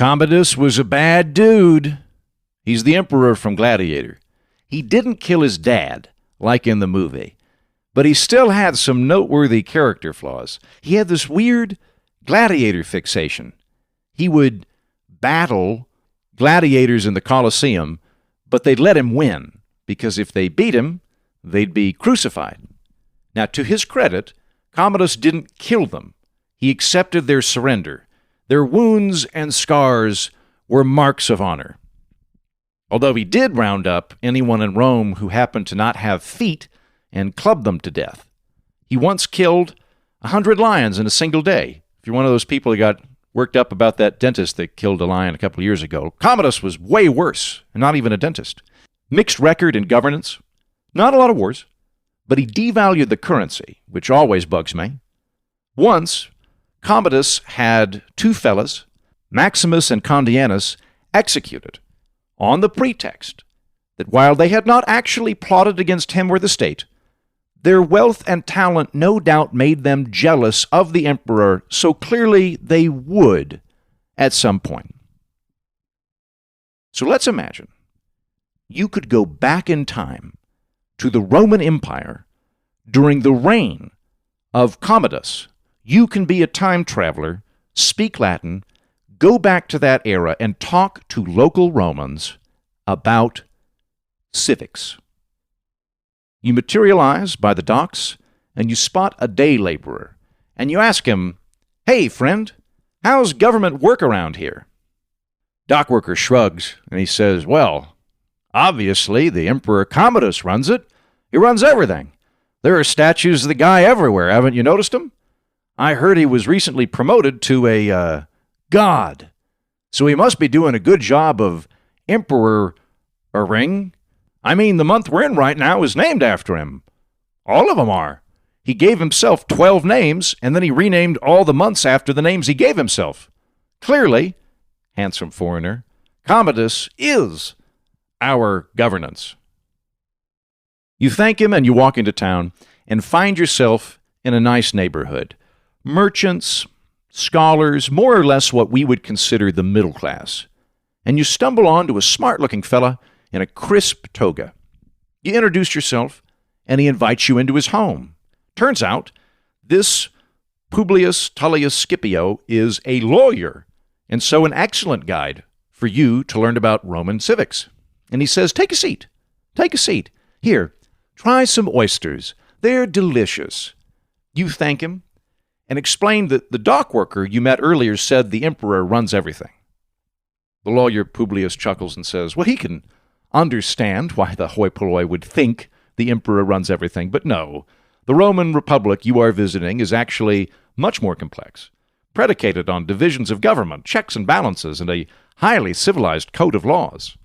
Commodus was a bad dude. He's the emperor from Gladiator. He didn't kill his dad, like in the movie, but he still had some noteworthy character flaws. He had this weird gladiator fixation. He would battle gladiators in the Colosseum, but they'd let him win, because if they beat him, they'd be crucified. Now, to his credit, Commodus didn't kill them. He accepted their surrender. Their wounds and scars were marks of honor. Although he did round up anyone in Rome who happened to not have feet and club them to death. He once killed 100 lions in a single day. If you're one of those people who got worked up about that dentist that killed a lion a couple of years ago, Commodus was way worse, and not even a dentist. Mixed record in governance. Not a lot of wars, but he devalued the currency, which always bugs me. Once, Commodus had two fellas, Maximus and Condianus, executed on the pretext that while they had not actually plotted against him or the state, their wealth and talent no doubt made them jealous of the emperor, so clearly they would at some point. So let's imagine you could go back in time to the Roman Empire during the reign of Commodus. You can be a time traveler, speak Latin, go back to that era, and talk to local Romans about civics. You materialize by the docks, and you spot a day laborer, and you ask him, "Hey, friend, how's government work around here?" Dock worker shrugs, and he says, "Well, obviously the Emperor Commodus runs it. He runs everything. There are statues of the guy everywhere. Haven't you noticed him? I heard he was recently promoted to a god, so he must be doing a good job of emperor-ing. I mean, the month we're in right now is named after him. All of them are. He gave himself 12 names, and then he renamed all the months after the names he gave himself. Clearly, handsome foreigner, Commodus is our governance." You thank him and you walk into town and find yourself in a nice neighborhood. Merchants, scholars, more or less what we would consider the middle class. And you stumble onto a smart-looking fella in a crisp toga. You introduce yourself, and he invites you into his home. Turns out, this Publius Tullius Scipio is a lawyer, and so an excellent guide for you to learn about Roman civics. And he says, "Take a seat. Take a seat. Here, try some oysters. They're delicious." You thank him and explain that the dock worker you met earlier said the emperor runs everything. The lawyer Publius chuckles and says, "Well, he can understand why the hoi polloi would think the emperor runs everything, but no. The Roman Republic you are visiting is actually much more complex, predicated on divisions of government, checks and balances, and a highly civilized code of laws.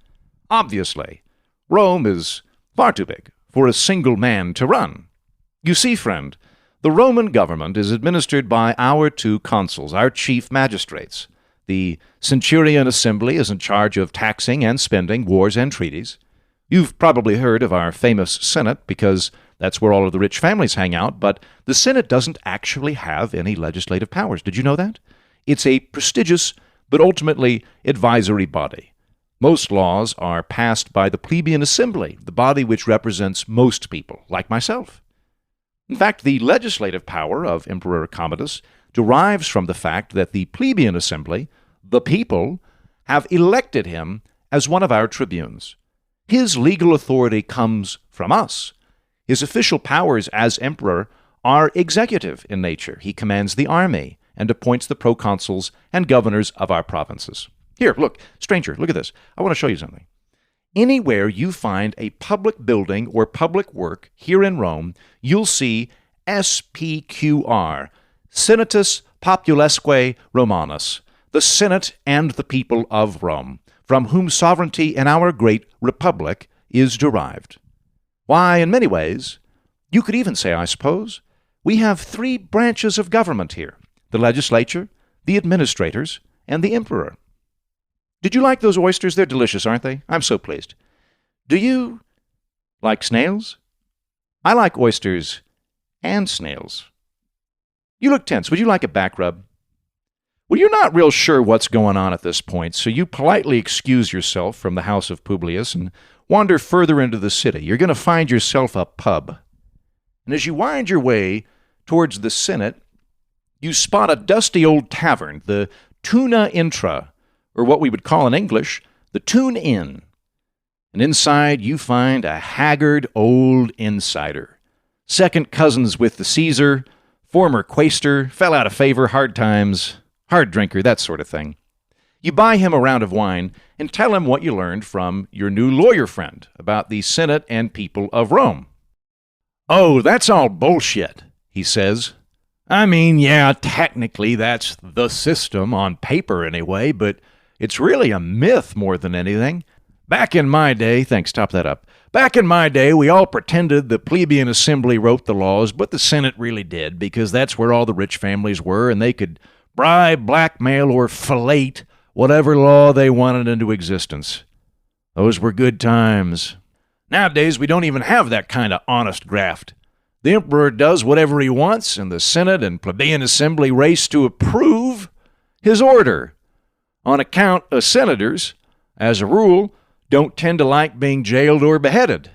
Obviously, Rome is far too big for a single man to run. You see, friend, the Roman government is administered by our two consuls, our chief magistrates. The Centurion Assembly is in charge of taxing and spending, wars and treaties. You've probably heard of our famous Senate because that's where all of the rich families hang out, but the Senate doesn't actually have any legislative powers. Did you know that? It's a prestigious but ultimately advisory body. Most laws are passed by the plebeian assembly, the body which represents most people, like myself. In fact, the legislative power of Emperor Commodus derives from the fact that the plebeian assembly, the people, have elected him as one of our tribunes. His legal authority comes from us. His official powers as emperor are executive in nature. He commands the army and appoints the proconsuls and governors of our provinces. Here, look, stranger, look at this. I want to show you something. Anywhere you find a public building or public work here in Rome, you'll see SPQR, Senatus Populesque Romanus, the Senate and the people of Rome, from whom sovereignty in our great republic is derived. Why, in many ways, you could even say, I suppose, we have three branches of government here: the legislature, the administrators, and the emperor. Did you like those oysters? They're delicious, aren't they? I'm so pleased. Do you like snails? I like oysters and snails. You look tense. Would you like a back rub? Well, you're not real sure what's going on at this point, so you politely excuse yourself from the house of Publius and wander further into the city. You're going to find yourself a pub. And as you wind your way towards the Senate, you spot a dusty old tavern, the Tuna Intra, or what we would call in English, the Tune Inn. And inside you find a haggard old insider, second cousins with the Caesar, former quaestor, fell out of favor, hard times, hard drinker, that sort of thing. You buy him a round of wine and tell him what you learned from your new lawyer friend about the Senate and people of Rome. "Oh, that's all bullshit," he says. "I mean, yeah, technically that's the system, on paper anyway, but it's really a myth more than anything. Back in my day," thanks, top that up. "Back in my day, we all pretended the plebeian assembly wrote the laws, but the Senate really did, because that's where all the rich families were, and they could bribe, blackmail, or fillet whatever law they wanted into existence. Those were good times. Nowadays, we don't even have that kind of honest graft. The emperor does whatever he wants, and the Senate and plebeian assembly race to approve his order. On account of senators, as a rule, don't tend to like being jailed or beheaded.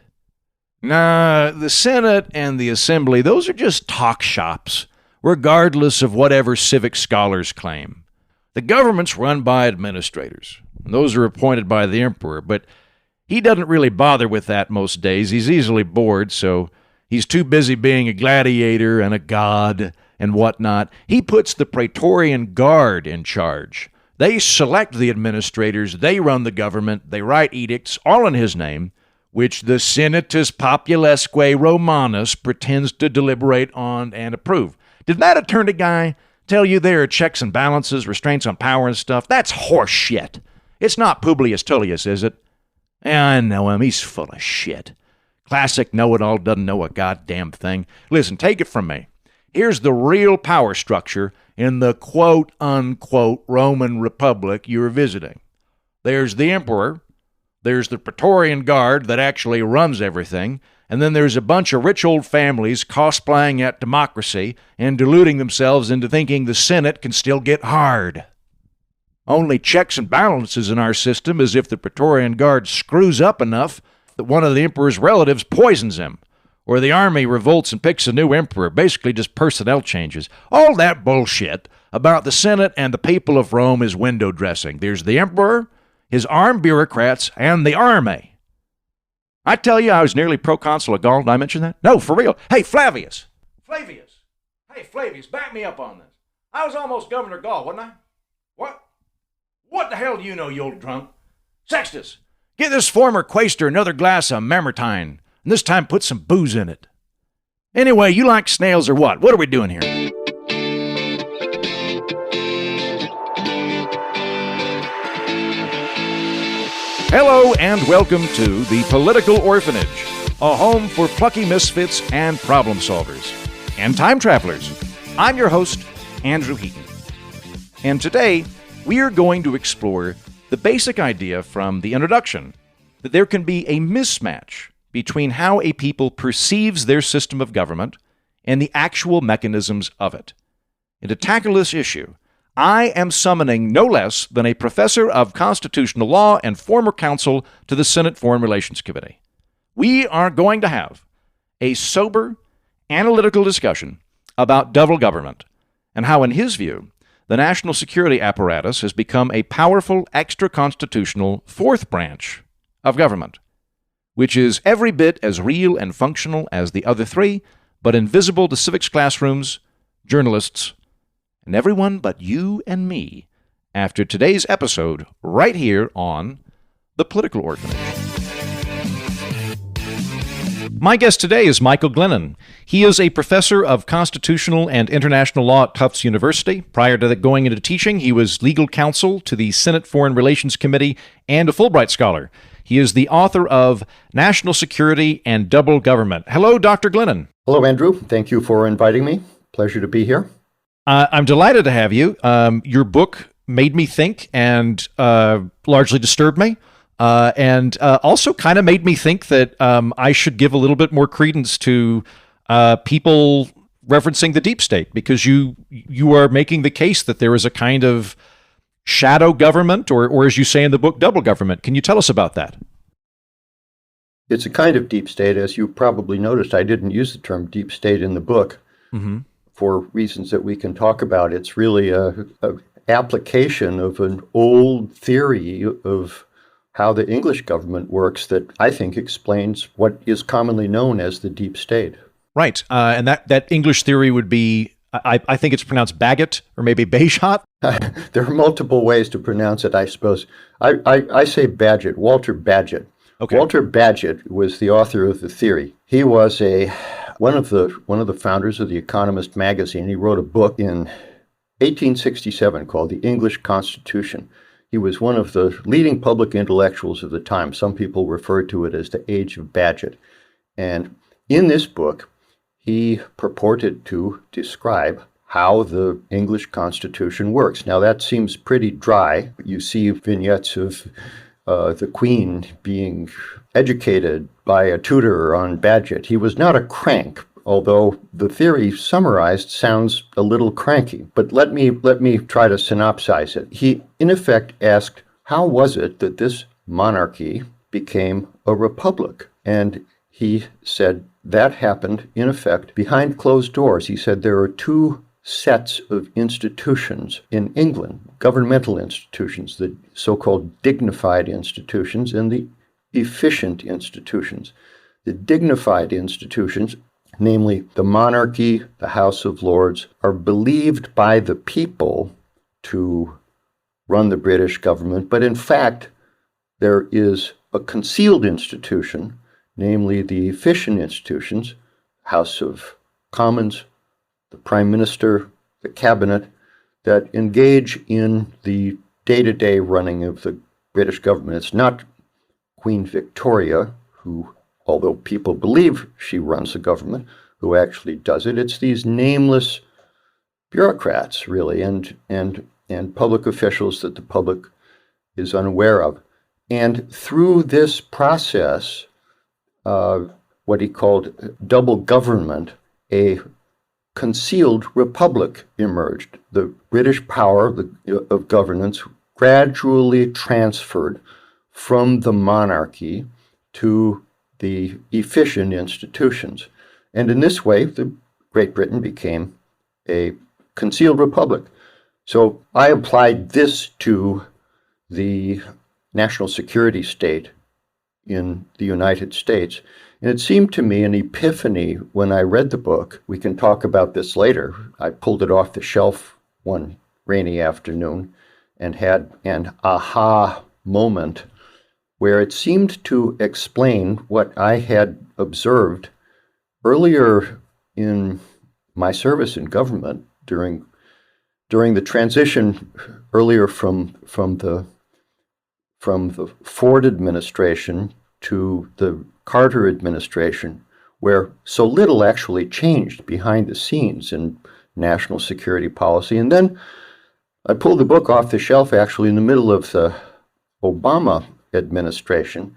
Nah, the Senate and the Assembly, those are just talk shops, regardless of whatever civic scholars claim. The government's run by administrators, and those are appointed by the emperor, but he doesn't really bother with that most days. He's easily bored, so he's too busy being a gladiator and a god and whatnot. He puts the Praetorian Guard in charge. They select the administrators, they run the government, they write edicts, all in his name, which the Senatus Populesque Romanus pretends to deliberate on and approve. Did that attorney guy tell you there are checks and balances, restraints on power and stuff? That's horse shit. It's not Publius Tullius, is it? I know him. He's full of shit. Classic know-it-all, doesn't know a goddamn thing. Listen, take it from me. Here's the real power structure in the quote-unquote Roman Republic you're visiting. There's the emperor, there's the Praetorian Guard that actually runs everything, and then there's a bunch of rich old families cosplaying at democracy and deluding themselves into thinking the Senate can still get hard. Only checks and balances in our system is if the Praetorian Guard screws up enough that one of the emperor's relatives poisons him, or the army revolts and picks a new emperor, basically just personnel changes. All that bullshit about the Senate and the people of Rome is window dressing. There's the emperor, his armed bureaucrats, and the army. I tell you, I was nearly proconsul of Gaul. Did I mention that? No, for real. Hey, Flavius. Hey, Flavius, back me up on this. I was almost governor of Gaul, wasn't I? What? What the hell do you know, you old drunk? Sextus, get this former quaestor another glass of Mamertine, and this time put some booze in it. Anyway, you like snails or what? What are we doing here? Hello and welcome to the Political Orphanage, a home for plucky misfits and problem solvers, and time travelers. I'm your host, Andrew Heaton. And today, we are going to explore the basic idea from the introduction that there can be a mismatch between how a people perceives their system of government and the actual mechanisms of it. And to tackle this issue, I am summoning no less than a professor of constitutional law and former counsel to the Senate Foreign Relations Committee. We are going to have a sober, analytical discussion about double government and how, in his view, the national security apparatus has become a powerful extra-constitutional fourth branch of government, which is every bit as real and functional as the other three, but invisible to civics classrooms, journalists, and everyone but you and me after today's episode right here on The Political Orphanage. My guest today is Michael Glennon. He is a professor of constitutional and international law at Tufts University. Prior to going into teaching, he was legal counsel to the Senate Foreign Relations Committee and a Fulbright Scholar. He is the author of National Security and Double Government. Hello, Dr. Glennon. Hello, Andrew. Thank you for inviting me. Pleasure to be here. I'm delighted to have you. Your book made me think and largely disturbed me, and also kind of made me think that I should give a little bit more credence to people referencing the deep state, because you are making the case that there is a kind of shadow government, or as you say in the book, double government. Can you tell us about that? It's a kind of deep state. As you probably noticed, I didn't use the term deep state in the book for reasons that we can talk about. It's really a application of an old theory of how the English government works that I think explains what is commonly known as the deep state. Right. And that English theory would be, I think it's pronounced Bagot or maybe Bagehot. There are multiple ways to pronounce it, I suppose. I say Bagehot, Walter Bagehot. Okay. Walter Bagehot was the author of the theory. He was one of the founders of The Economist magazine. He wrote a book in 1867 called The English Constitution. He was one of the leading public intellectuals of the time. Some people refer to it as the Age of Bagehot. And in this book, he purported to describe how the English Constitution works. Now, that seems pretty dry. You see vignettes of the Queen being educated by a tutor on Bagehot. He was not a crank, although the theory summarized sounds a little cranky. But let me try to synopsize it. He, in effect, asked, how was it that this monarchy became a republic? And he said that happened, in effect, behind closed doors. He said there are two sets of institutions in England, governmental institutions, the so-called dignified institutions and the efficient institutions. The dignified institutions, namely the monarchy, the House of Lords, are believed by the people to run the British government, but in fact, there is a concealed institution, namely the efficient institutions, House of Commons, the Prime Minister, the Cabinet, that engage in the day-to-day running of the British government. It's not Queen Victoria, who, although people believe she runs the government, who actually does it. It's these nameless bureaucrats, really, and public officials that the public is unaware of. And through this process, what he called double government, a concealed republic emerged. The British power of governance gradually transferred from the monarchy to the efficient institutions. And in this way, Great Britain became a concealed republic. So I applied this to the national security state in the United States. And it seemed to me an epiphany when I read the book. We can talk about this later. I pulled it off the shelf one rainy afternoon and had an aha moment where it seemed to explain what I had observed earlier in my service in government during the transition earlier from the Ford administration to the Carter administration, where so little actually changed behind the scenes in national security policy. And then I pulled the book off the shelf actually in the middle of the Obama administration,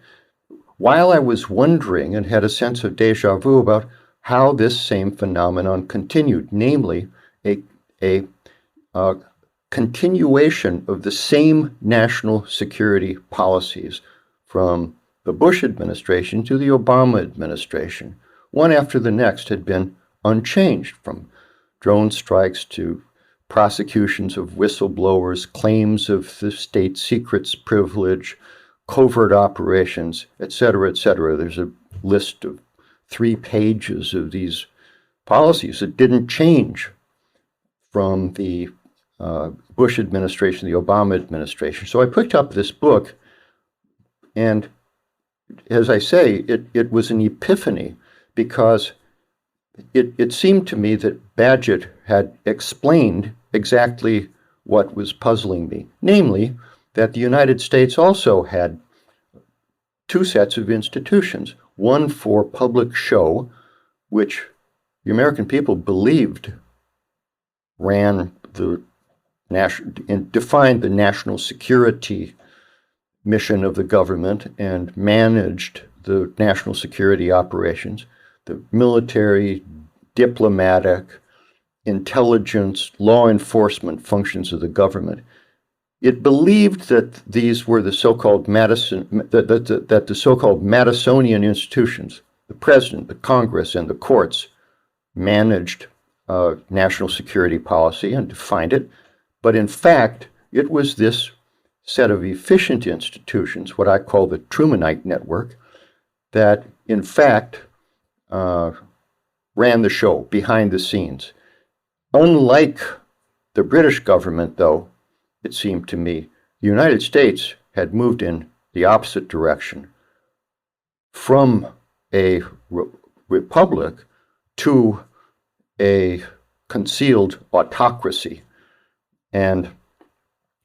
while I was wondering and had a sense of deja vu about how this same phenomenon continued, namely a continuation of the same national security policies from the Bush administration to the Obama administration. One after the next had been unchanged, from drone strikes to prosecutions of whistleblowers, claims of the state secrets privilege, covert operations, et cetera, et cetera. There's a list of 3 pages of these policies that didn't change from the Bush administration, the Obama administration. So I picked up this book, and as I say, it was an epiphany, because it seemed to me that Bagehot had explained exactly what was puzzling me, namely that the United States also had 2 sets of institutions, one for public show, which the American people believed ran the and defined the national security mission of the government and managed the national security operations, the military, diplomatic, intelligence, law enforcement functions of the government. It believed that these were the so-called that the so-called Madisonian institutions, the president, the Congress, and the courts, managed national security policy and defined it. But in fact, it was this set of efficient institutions, what I call the Trumanite network, that in fact ran the show behind the scenes. Unlike the British government, though, it seemed to me, the United States had moved in the opposite direction from a republic to a concealed autocracy. And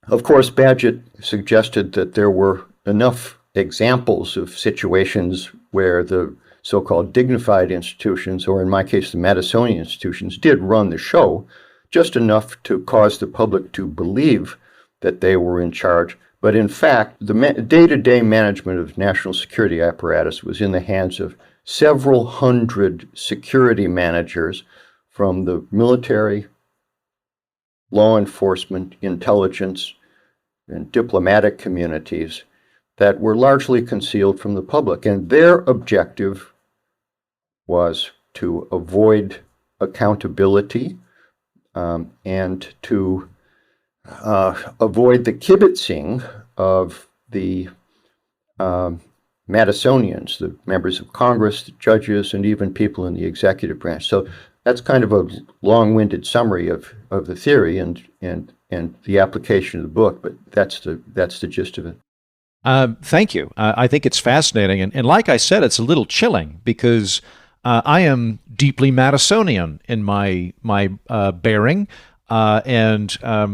of course, Bagehot suggested that there were enough examples of situations where the so-called dignified institutions, or in my case, the Madisonian institutions, did run the show, just enough to cause the public to believe that they were in charge. But in fact, the day-to-day management of national security apparatus was in the hands of several hundred security managers from the military, law enforcement, intelligence, and diplomatic communities that were largely concealed from the public. And their objective was to avoid accountability and to avoid the kibitzing of the Madisonians, the members of Congress, the judges, and even people in the executive branch. So that's kind of a long-winded summary of the theory and the application of the book, but that's the gist of it. Thank you. I think it's fascinating. And like I said, it's a little chilling because I am deeply Madisonian in my bearing and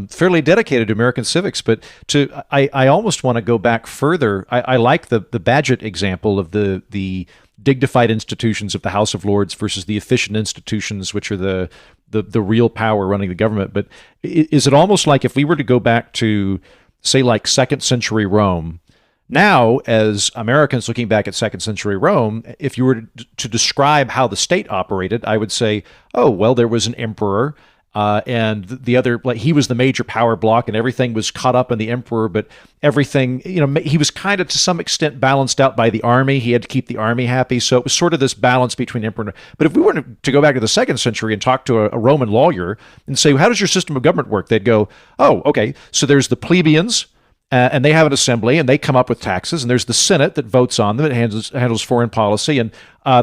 fairly dedicated to American civics. But I almost want to go back further. I like the Bagehot example of the dignified institutions of the House of Lords versus the efficient institutions, which are the real power running the government. But is it almost like if we were to go back to, say, like second century Rome, now, as Americans looking back at second century Rome, if you were to describe how the state operated, I would say, oh, well, there was an emperor, and the other, like, he was the major power block, and everything was caught up in the emperor, but everything, he was kind of to some extent balanced out by the army. He had to keep the army happy, so it was sort of this balance between emperor and... But if we were to go back to the second century and talk to a Roman lawyer and say, how does your system of government work? They'd go, oh, okay, so there's the plebeians, and they have an assembly, and they come up with taxes, and there's the Senate that votes on them, it handles foreign policy, and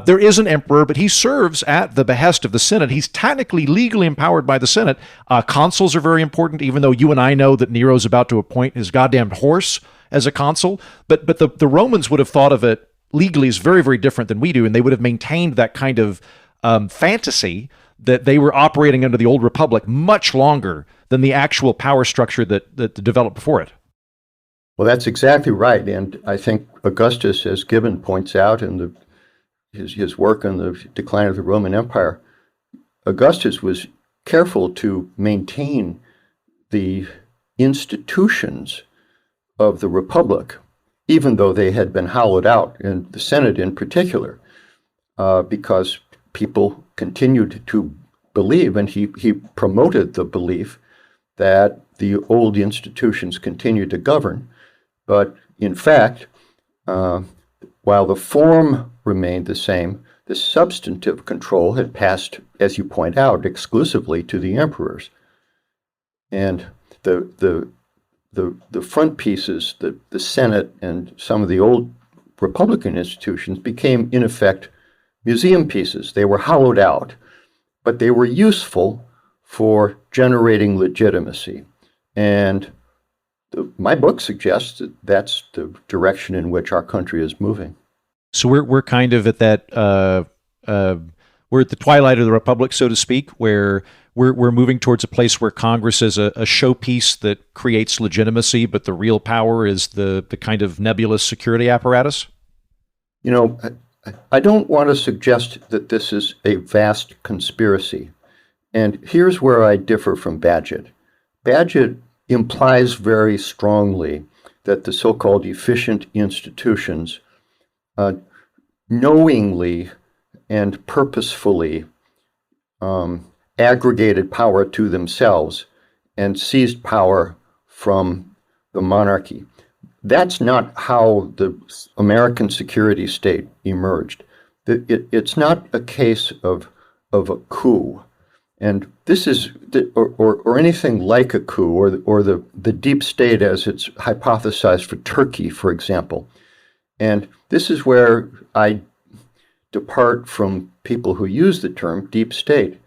there is an emperor, but he serves at the behest of the Senate. He's technically legally empowered by the Senate. Consuls are very important, even though you and I know that Nero's about to appoint his goddamned horse as a consul, but the Romans would have thought of it legally as very, very different than we do, and they would have maintained that kind of fantasy that they were operating under the old republic much longer than the actual power structure that developed before it. Well, that's exactly right, and I think Augustus, as Gibbon points out in his work on the decline of the Roman Empire, Augustus was careful to maintain the institutions of the Republic, even though they had been hollowed out, and the Senate in particular, because people continued to believe, and he promoted the belief that the old institutions continued to govern. But in fact, while the form remained the same, the substantive control had passed, as you point out, exclusively to the emperors. And the front pieces, the Senate and some of the old Republican institutions became, in effect, museum pieces. They were hollowed out, but they were useful for generating legitimacy. And my book suggests that that's the direction in which our country is moving. So we're kind of at that we're at the twilight of the republic, so to speak, where we're moving towards a place where Congress is a showpiece that creates legitimacy, but the real power is the kind of nebulous security apparatus. I don't want to suggest that this is a vast conspiracy, and here's where I differ from Bagehot. Bagehot implies very strongly that the so-called efficient institutions knowingly and purposefully aggregated power to themselves and seized power from the monarchy. That's not how the American security state emerged. It's not a case of a coup. And this is, or anything like a coup, or the deep state as it's hypothesized for Turkey, for example. And this is where I depart from people who use the term deep state.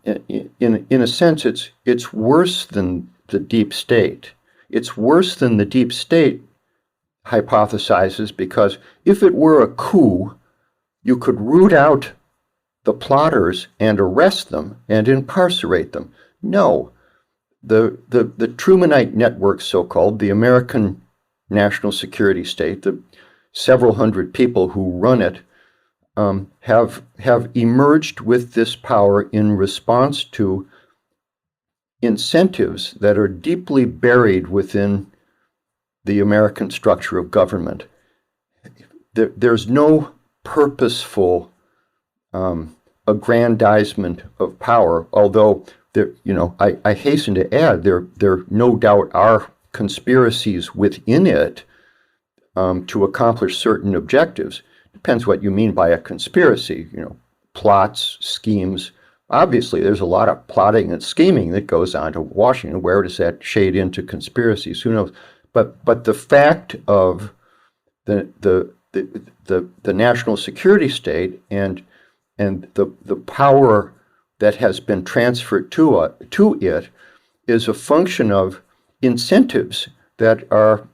In a sense, it's worse than the deep state. It's worse than the deep state hypothesizes, because if it were a coup, you could root out the plotters and arrest them and incarcerate them. No, the Trumanite network, so-called, the American national security state, the several hundred people who run it, have emerged with this power in response to incentives that are deeply buried within the American structure of government. There's no purposeful aggrandizement of power, although I hasten to add there no doubt are conspiracies within it to accomplish certain objectives. Depends what you mean by a conspiracy. Plots, schemes. Obviously, there's a lot of plotting and scheming that goes on to Washington. Where does that shade into conspiracies? Who knows? But the fact of the national security state and the power that has been transferred to it is a function of incentives that are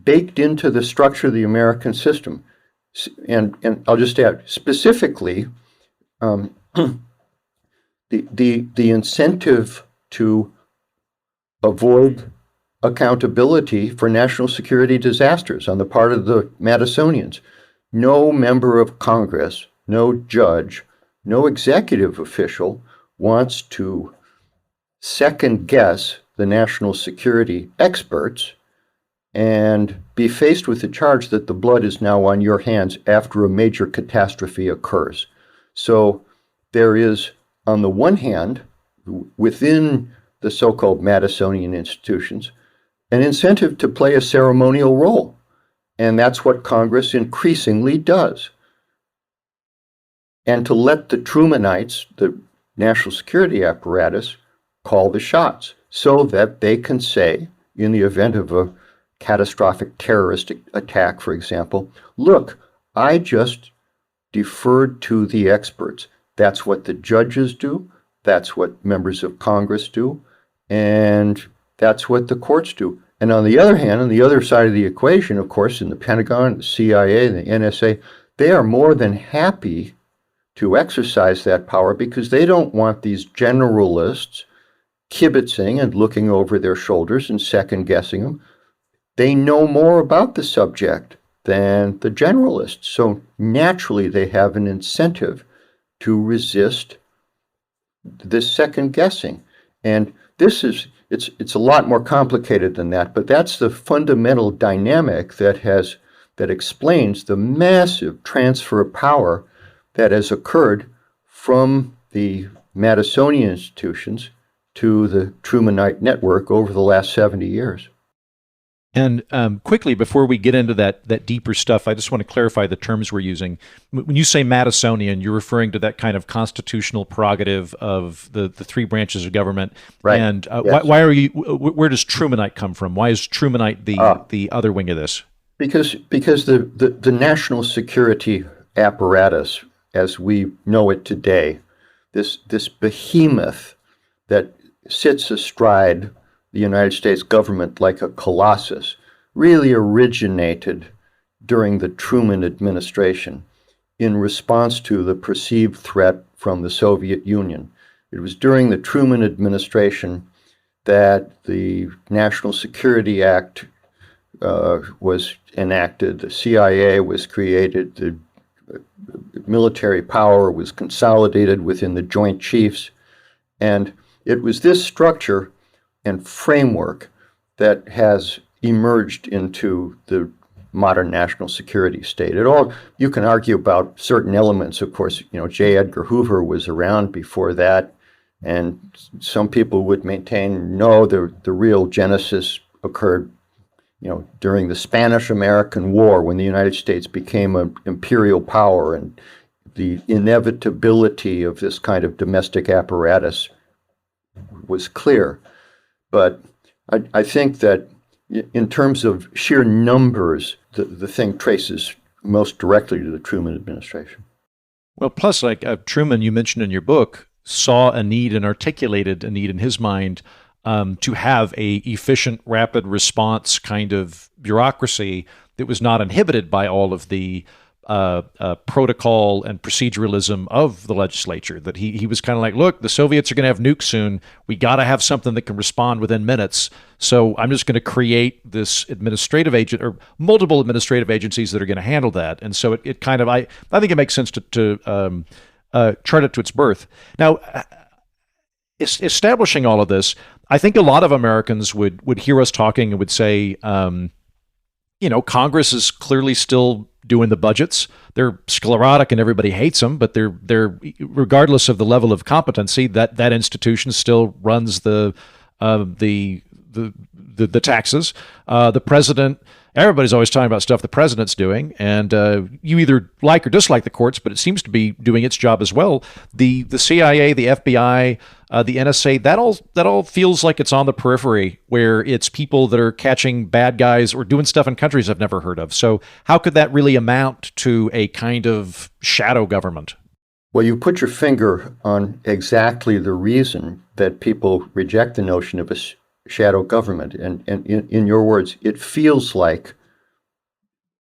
baked into the structure of the American system. And I'll just add, specifically, the incentive to avoid accountability for national security disasters on the part of the Madisonians. No member of Congress, no judge, no executive official wants to second guess the national security experts and be faced with the charge that the blood is now on your hands after a major catastrophe occurs. So there is, on the one hand, within the so-called Madisonian institutions, an incentive to play a ceremonial role. And that's what Congress increasingly does. And to let the Trumanites, the national security apparatus, call the shots so that they can say, in the event of a catastrophic terrorist attack, for example, look, I just deferred to the experts. That's what the judges do. That's what members of Congress do. And that's what the courts do. And on the other hand, on the other side of the equation, of course, in the Pentagon, the CIA, and the NSA, they are more than happy to exercise that power because they don't want these generalists kibitzing and looking over their shoulders and second-guessing them. They know more about the subject than the generalists. So naturally, they have an incentive to resist this second-guessing. And this is, it's a lot more complicated than that, but that's the fundamental dynamic that explains the massive transfer of power that has occurred from the Madisonian institutions to the Trumanite network over the last 70 years. And quickly, before we get into that deeper stuff, I just want to clarify the terms we're using. When you say Madisonian, you're referring to that kind of constitutional prerogative of the three branches of government. Right. And yes. why are you? Where does Trumanite come from? Why is Trumanite the other wing of this? Because the national security apparatus, as we know it today, this behemoth that sits astride the United States government like a colossus, really originated during the Truman administration in response to the perceived threat from the Soviet Union. It was during the Truman administration that the National Security Act was enacted, the CIA was created, the military power was consolidated within the Joint Chiefs, and it was this structure and framework that has emerged into the modern national security state. You can argue about certain elements. Of course, J. Edgar Hoover was around before that. And some people would maintain, no, the real genesis occurred, during the Spanish-American War, when the United States became an imperial power, and the inevitability of this kind of domestic apparatus was clear. But I think that in terms of sheer numbers, the thing traces most directly to the Truman administration. Well, plus, like Truman, you mentioned in your book, saw a need and articulated a need in his mind to have a efficient, rapid response kind of bureaucracy that was not inhibited by all of the protocol and proceduralism of the legislature. That he was kind of like, look, the Soviets are going to have nukes soon. We got to have something that can respond within minutes. So I'm just going to create this administrative agent or multiple administrative agencies that are going to handle that. And so it kind of, I think it makes sense to chart it to its birth. Now, establishing all of this, I think a lot of Americans would hear us talking and would say, Congress is clearly still doing the budgets. They're sclerotic and everybody hates them, but they're regardless of the level of competency, that institution still runs the taxes. The president. Everybody's always talking about stuff the president's doing, and you either like or dislike the courts, but it seems to be doing its job as well. The CIA, the FBI, the NSA, that all feels like it's on the periphery, where it's people that are catching bad guys or doing stuff in countries I've never heard of. So how could that really amount to a kind of shadow government? Well, you put your finger on exactly the reason that people reject the notion of a shadow government. And in your words, it feels like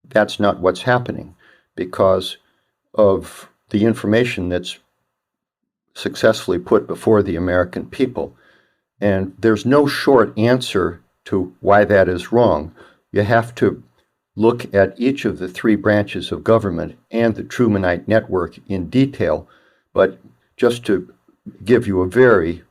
that's not what's happening because of the information that's successfully put before the American people. And there's no short answer to why that is wrong. You have to look at each of the three branches of government and the Trumanite network in detail. But just to give you a very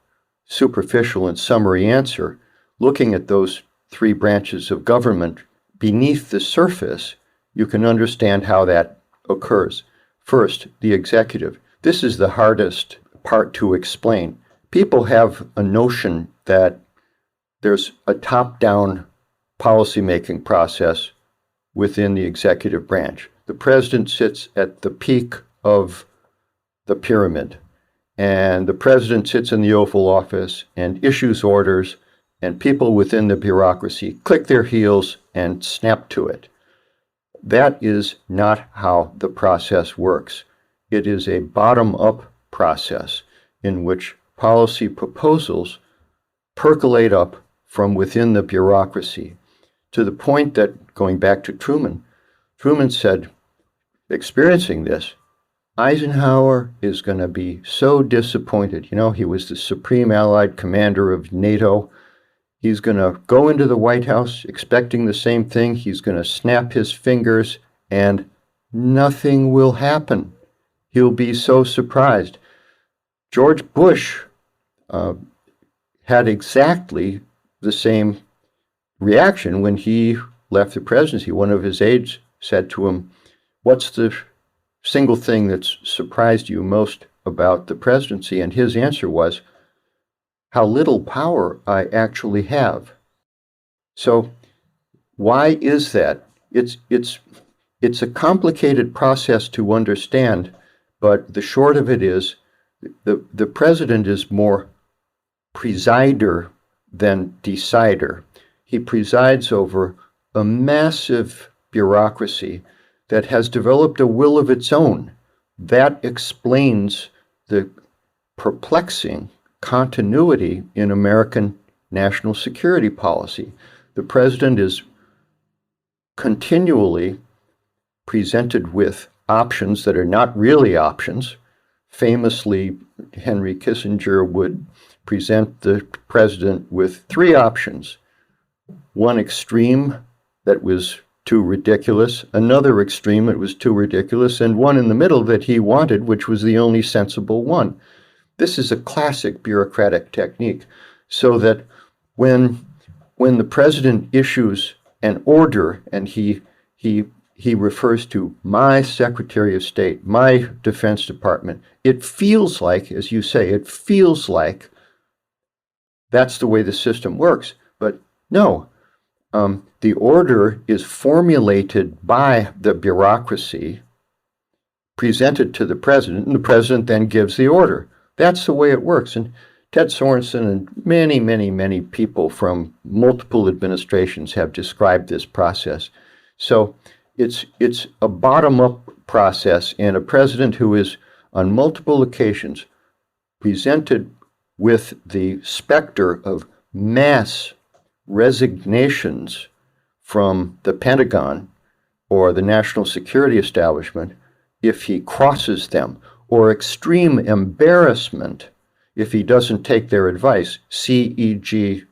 superficial and summary answer, looking at those three branches of government beneath the surface, you can understand how that occurs. First, the executive. This is the hardest part to explain. People have a notion that there's a top-down policymaking process within the executive branch. The president sits at the peak of the pyramid, and the president sits in the Oval Office and issues orders, and people within the bureaucracy click their heels and snap to it. That is not how the process works. It is a bottom-up process in which policy proposals percolate up from within the bureaucracy to the point that, going back to Truman said, experiencing this, Eisenhower is going to be so disappointed. He was the supreme Allied commander of NATO. He's going to go into the White House expecting the same thing. He's going to snap his fingers and nothing will happen. He'll be so surprised. George Bush had exactly the same reaction when he left the presidency. One of his aides said to him, "What's the single thing that's surprised you most about the presidency?" And his answer was, "How little power I actually have." So why is that? It's a complicated process to understand, but the short of it is the president is more presider than decider. He presides over a massive bureaucracy that has developed a will of its own. That explains the perplexing continuity in American national security policy. The president is continually presented with options that are not really options. Famously, Henry Kissinger would present the president with three options. One extreme that was too ridiculous, another extreme that was too ridiculous, and one in the middle that he wanted, which was the only sensible one. This is a classic bureaucratic technique, so that when the president issues an order and he he refers to my Secretary of State, my Defense Department. It feels like, as you say, it feels like that's the way the system works. But no, the order is formulated by the bureaucracy, presented to the president, and the president then gives the order. That's the way it works. And Ted Sorensen and many, many, many people from multiple administrations have described this process. So it's a bottom-up process, and a president who is on multiple occasions presented with the specter of mass resignations from the Pentagon or the national security establishment if he crosses them, or extreme embarrassment if he doesn't take their advice, e.g.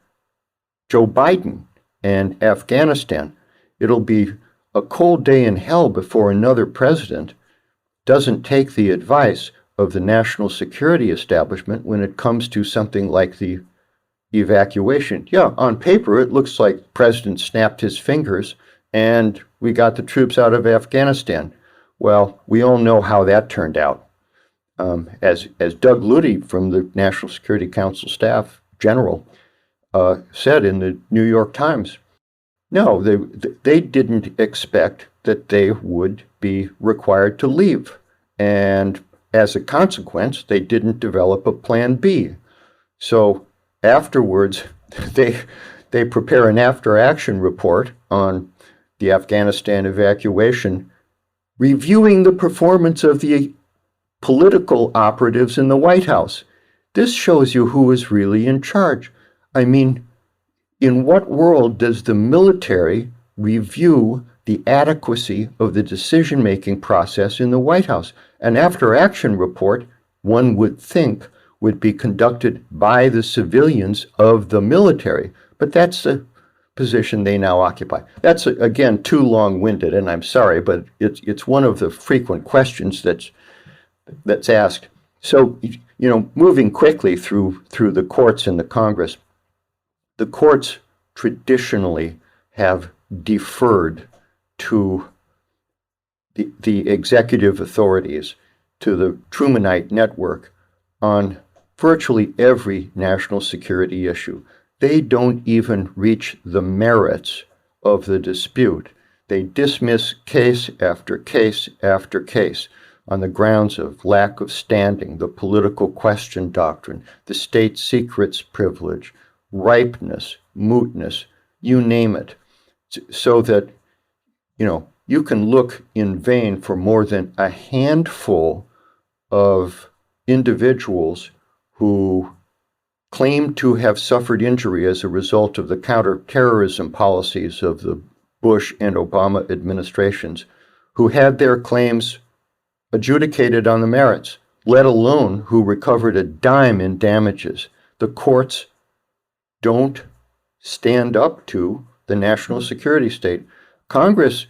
Joe Biden and Afghanistan. It'll be a cold day in hell before another president doesn't take the advice of the national security establishment when it comes to something like the evacuation. Yeah, on paper, it looks like the president snapped his fingers and we got the troops out of Afghanistan. Well, we all know how that turned out. As Doug Luty from the National Security Council staff general said in the New York Times, no, they didn't expect that they would be required to leave. And as a consequence, they didn't develop a plan B. So afterwards, they prepare an after-action report on the Afghanistan evacuation, reviewing the performance of the political operatives in the White House. This shows you who is really in charge. I mean, in what world does the military review the adequacy of the decision-making process in the White House? An after-action report, one would think, would be conducted by the civilians of the military, but that's the position they now occupy. That's, again, too long-winded, and I'm sorry, but it's one of the frequent questions that's asked. So, moving quickly through the courts and the Congress, the courts traditionally have deferred to the executive authorities, to the Trumanite network on virtually every national security issue. They don't even reach the merits of the dispute. They dismiss case after case after case on the grounds of lack of standing, the political question doctrine, the state secrets privilege, ripeness, mootness, you name it, so that, you can look in vain for more than a handful of individuals who claim to have suffered injury as a result of the counterterrorism policies of the Bush and Obama administrations, who had their claims adjudicated on the merits, let alone who recovered a dime in damages. The courts don't stand up to the national security state. Congress,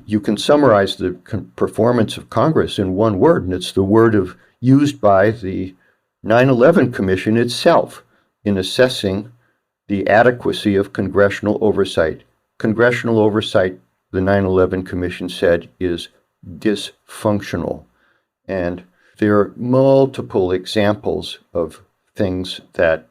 you can summarize the performance of Congress in one word, and it's the word used by the 9/11 Commission itself in assessing the adequacy of congressional oversight. Congressional oversight, the 9/11 Commission said, is dysfunctional. And there are multiple examples of things that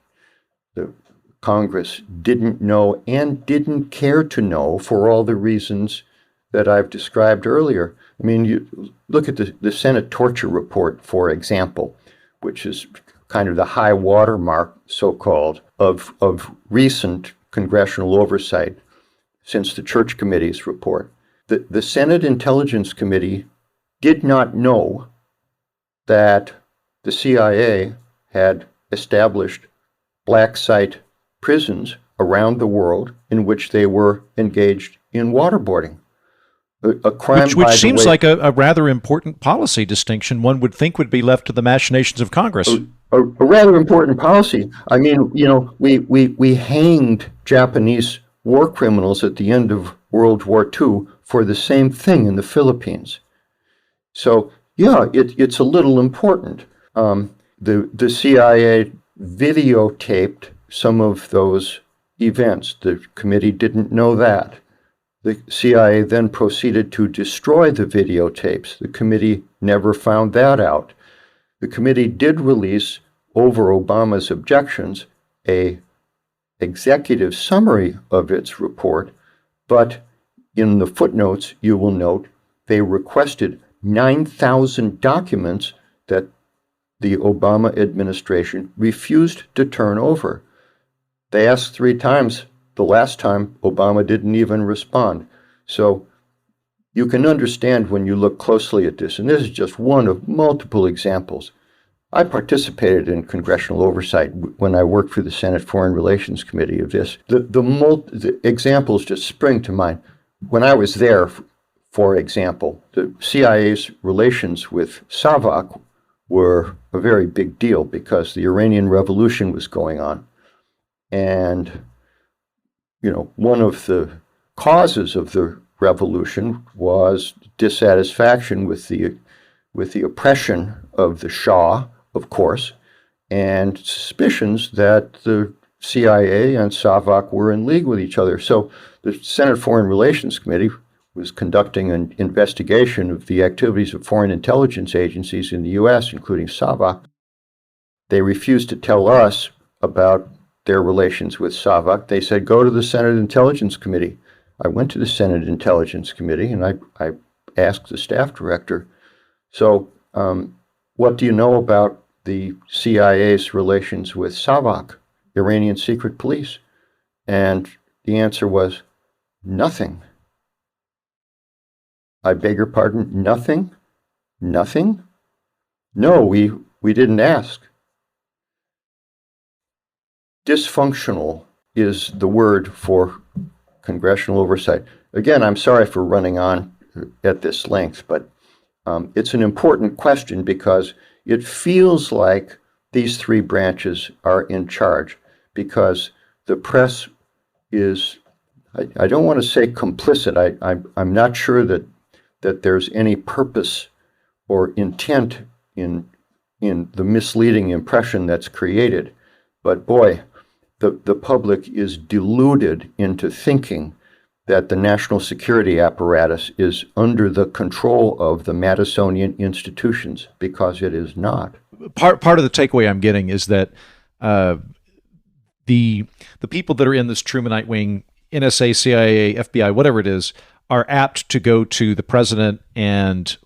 the Congress didn't know and didn't care to know for all the reasons that I've described earlier. You look at the Senate torture report, for example, which is kind of the high watermark, so-called, of recent congressional oversight since the Church Committee's report. The Senate Intelligence Committee did not know that the CIA had established black site prisons around the world in which they were engaged in waterboarding. A crime, which seems like a rather important policy distinction one would think would be left to the machinations of Congress. A rather important policy. We hanged Japanese war criminals at the end of World War II for the same thing in the Philippines. So, yeah, it's a little important. The CIA videotaped some of those events. The committee didn't know that. The CIA then proceeded to destroy the videotapes. The committee never found that out. The committee did release, over Obama's objections, a executive summary of its report, but in the footnotes, you will note, they requested 9,000 documents that the Obama administration refused to turn over. They asked 3 times. The last time, Obama didn't even respond. So you can understand when you look closely at this, and this is just one of multiple examples. I participated in congressional oversight when I worked for the Senate Foreign Relations Committee of this. The examples just spring to mind. When I was there, for example, the CIA's relations with Savak were a very big deal because the Iranian Revolution was going on. And, one of the causes of the revolution was dissatisfaction with the oppression of the Shah, of course, and suspicions that the CIA and Savak were in league with each other. So the Senate Foreign Relations Committee was conducting an investigation of the activities of foreign intelligence agencies in the U.S., including Savak. They refused to tell us about their relations with Savak. They said, go to the Senate Intelligence Committee. I went to the Senate Intelligence Committee, and I asked the staff director, so what do you know about the CIA's relations with Savak, Iranian secret police? And the answer was, nothing. I beg your pardon, nothing? Nothing? No, we didn't ask. Dysfunctional is the word for congressional oversight. Again, I'm sorry for running on at this length, but it's an important question because it feels like these 3 branches are in charge, because the press is, I don't want to say complicit. I'm not sure that there's any purpose or intent in the misleading impression that's created. But boy, the public is deluded into thinking that the national security apparatus is under the control of the Madisonian institutions, because it is not. Part of the takeaway I'm getting is that the people that are in this Trumanite wing, NSA, CIA, FBI, whatever it is, are apt to go to the president, and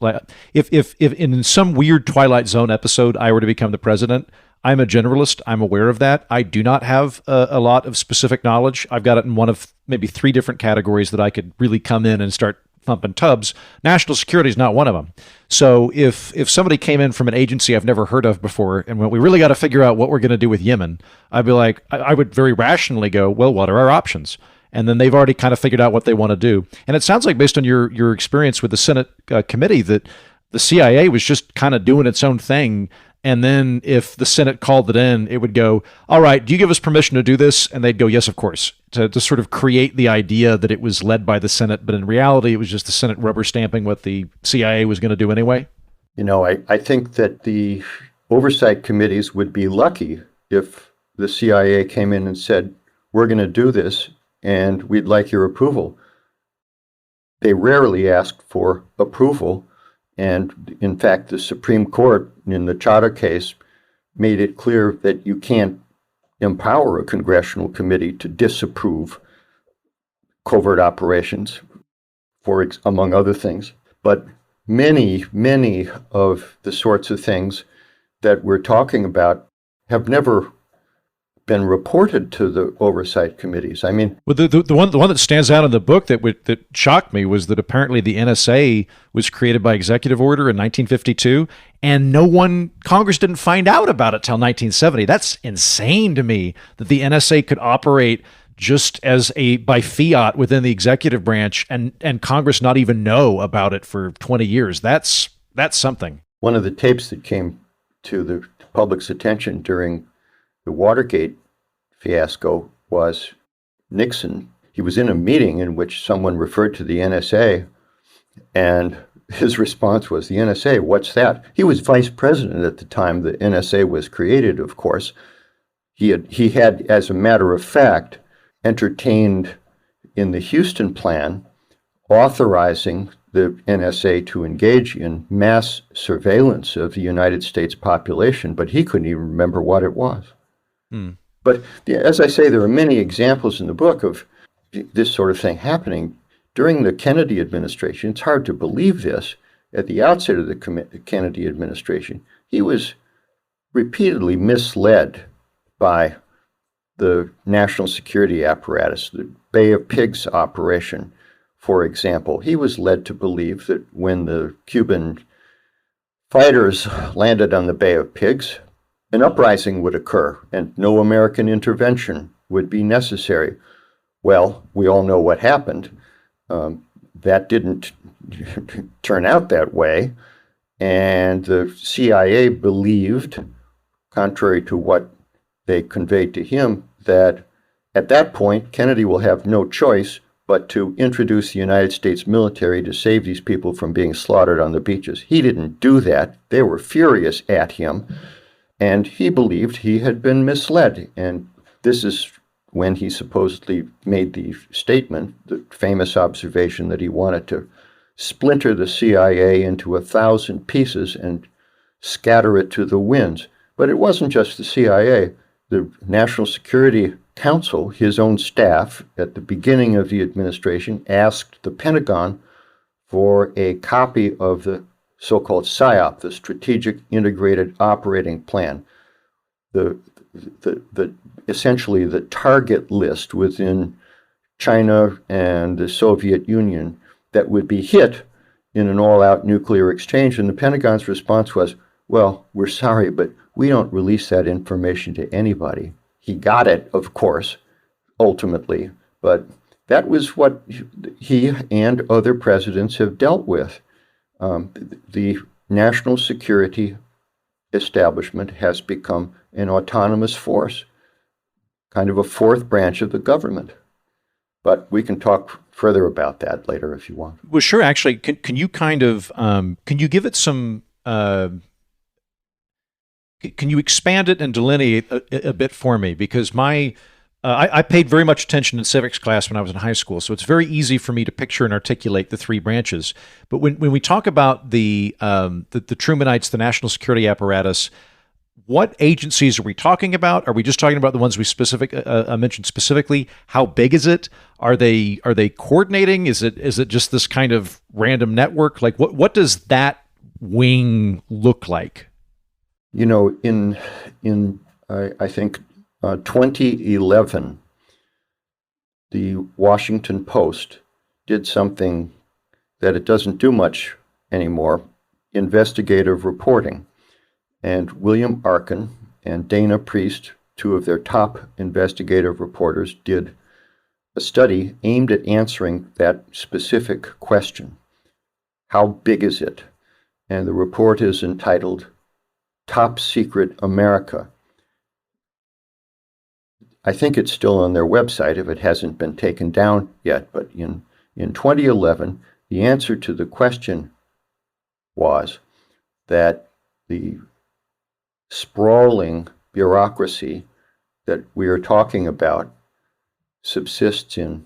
if in some weird Twilight Zone episode I were to become the president, I'm a generalist. I'm aware of that. I do not have a lot of specific knowledge. I've got it in one of maybe 3 different categories that I could really come in and start thumping tubs. National security is not one of them. So if somebody came in from an agency I've never heard of before, and we really got to figure out what we're going to do with Yemen, I'd be like, I would very rationally go, well, what are our options? And then they've already kind of figured out what they want to do. And it sounds like, based on your experience with the Senate committee, that the CIA was just kind of doing its own thing. And then if the Senate called it in, it would go, all right, do you give us permission to do this? And they'd go, yes, of course, to sort of create the idea that it was led by the Senate. But in reality, it was just the Senate rubber stamping what the CIA was going to do anyway. I think that the oversight committees would be lucky if the CIA came in and said, we're going to do this and we'd like your approval. They rarely ask for approval. And in fact, the Supreme Court in the Chadha case made it clear that you can't empower a congressional committee to disapprove covert operations, among other things. But many of the sorts of things that we're talking about have never been reported to the oversight committees. I mean, well, the one that stands out in the book that shocked me was that apparently the NSA was created by executive order in 1952, and Congress didn't find out about it till 1970. That's insane to me, that the NSA could operate just by fiat within the executive branch, and Congress not even know about it for 20 years. That's something. One of the tapes that came to the public's attention during the Watergate fiasco was Nixon. He was in a meeting in which someone referred to the NSA, and his response was, the NSA, what's that? He was vice president at the time the NSA was created, of course. He had, as a matter of fact, entertained in the Houston plan authorizing the NSA to engage in mass surveillance of the United States population, but he couldn't even remember what it was. Hmm. But as I say, there are many examples in the book of this sort of thing happening during the Kennedy administration. It's hard to believe this. At the outset of the Kennedy administration, he was repeatedly misled by the national security apparatus, the Bay of Pigs operation, for example. He was led to believe that when the Cuban fighters landed on the Bay of Pigs, an uprising would occur and no American intervention would be necessary. Well, we all know what happened. That didn't turn out that way. And the CIA believed, contrary to what they conveyed to him, that at that point, Kennedy will have no choice but to introduce the United States military to save these people from being slaughtered on the beaches. He didn't do that. They were furious at him, and he believed he had been misled. And this is when he supposedly made the statement, the famous observation that he wanted to splinter the CIA into 1,000 pieces and scatter it to the winds. But it wasn't just the CIA. The National Security Council, his own staff, at the beginning of the administration, asked the Pentagon for a copy of the so-called SIOP, the Strategic Integrated Operating Plan, the essentially the target list within China and the Soviet Union that would be hit in an all-out nuclear exchange. And the Pentagon's response was, well, we're sorry, but we don't release that information to anybody. He got it, of course, ultimately, but that was what he and other presidents have dealt with. The national security establishment has become an autonomous force, kind of a fourth branch of the government. But we can talk further about that later if you want. Well, sure. Actually, can you kind of can you give it some? Can you expand it and delineate a bit for me? Because I paid very much attention in civics class when I was in high school, so it's very easy for me to picture and articulate the three branches. But when we talk about the Trumanites, the national security apparatus, what agencies are we talking about? Are we just talking about the ones we mentioned specifically? How big is it? Are they coordinating? Is it just this kind of random network? Like what does that wing look like? You know, I think 2011, the Washington Post did something that it doesn't do much anymore: investigative reporting. And William Arkin and Dana Priest, two of their top investigative reporters, did a study aimed at answering that specific question. How big is it? And the report is entitled Top Secret America. I think it's still on their website if it hasn't been taken down yet, but in 2011, the answer to the question was that the sprawling bureaucracy that we are talking about subsists in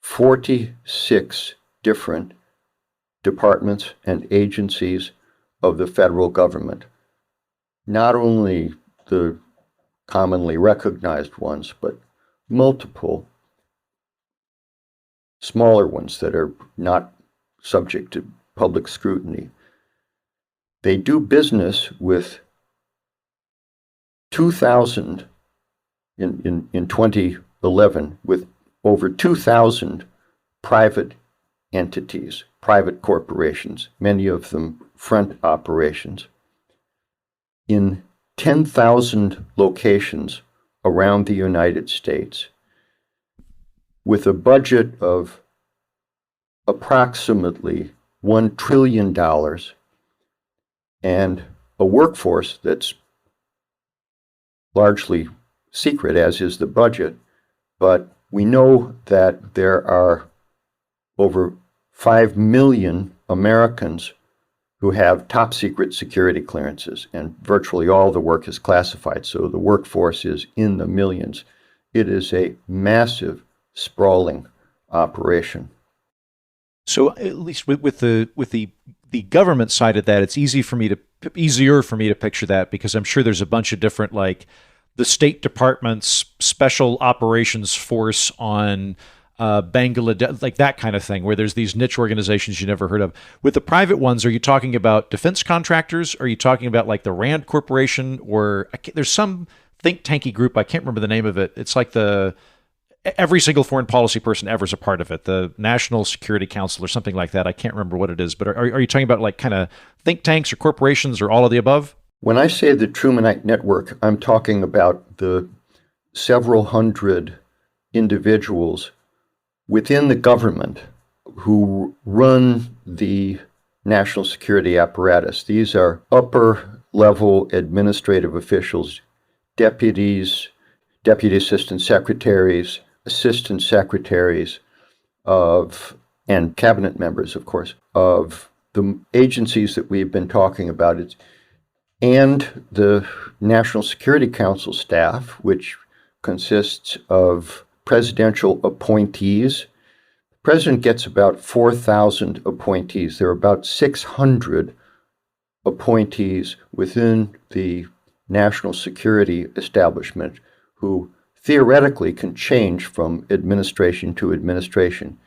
46 different departments and agencies of the federal government. Not only the commonly recognized ones, but multiple smaller ones that are not subject to public scrutiny. They do business with 2,000 in 2011 with over 2,000 private entities, private corporations, many of them front operations, in 10,000 locations around the United States, with a budget of approximately $1 trillion and a workforce that's largely secret, as is the budget, but we know that there are over 5 million Americans who have top secret security clearances, and virtually all the work is classified, so the workforce is in the millions. It is a massive, sprawling operation. So at least with the government side of that, it's easier for me to picture that because I'm sure there's a bunch of different like the State Department's Special Operations Force on Bangladesh, like that kind of thing, where there's these niche organizations you never heard of. With the private ones, are you talking about defense contractors? Are you talking about like the Rand Corporation, or there's some think tanky group? I can't remember the name of it. It's like the every single foreign policy person ever is a part of it, the National Security Council or something like that. I can't remember what it is, but are you talking about like kind of think tanks or corporations or all of the above? When I say the Trumanite Network, I'm talking about the several hundred individuals within the government who run the national security apparatus. These are upper level administrative officials, deputies, deputy assistant secretaries of, and cabinet members, of course, of the agencies that we've been talking about. And the National Security Council staff, which consists of presidential appointees. The president gets about 4,000 appointees. There are about 600 appointees within the national security establishment who theoretically can change from administration to administration.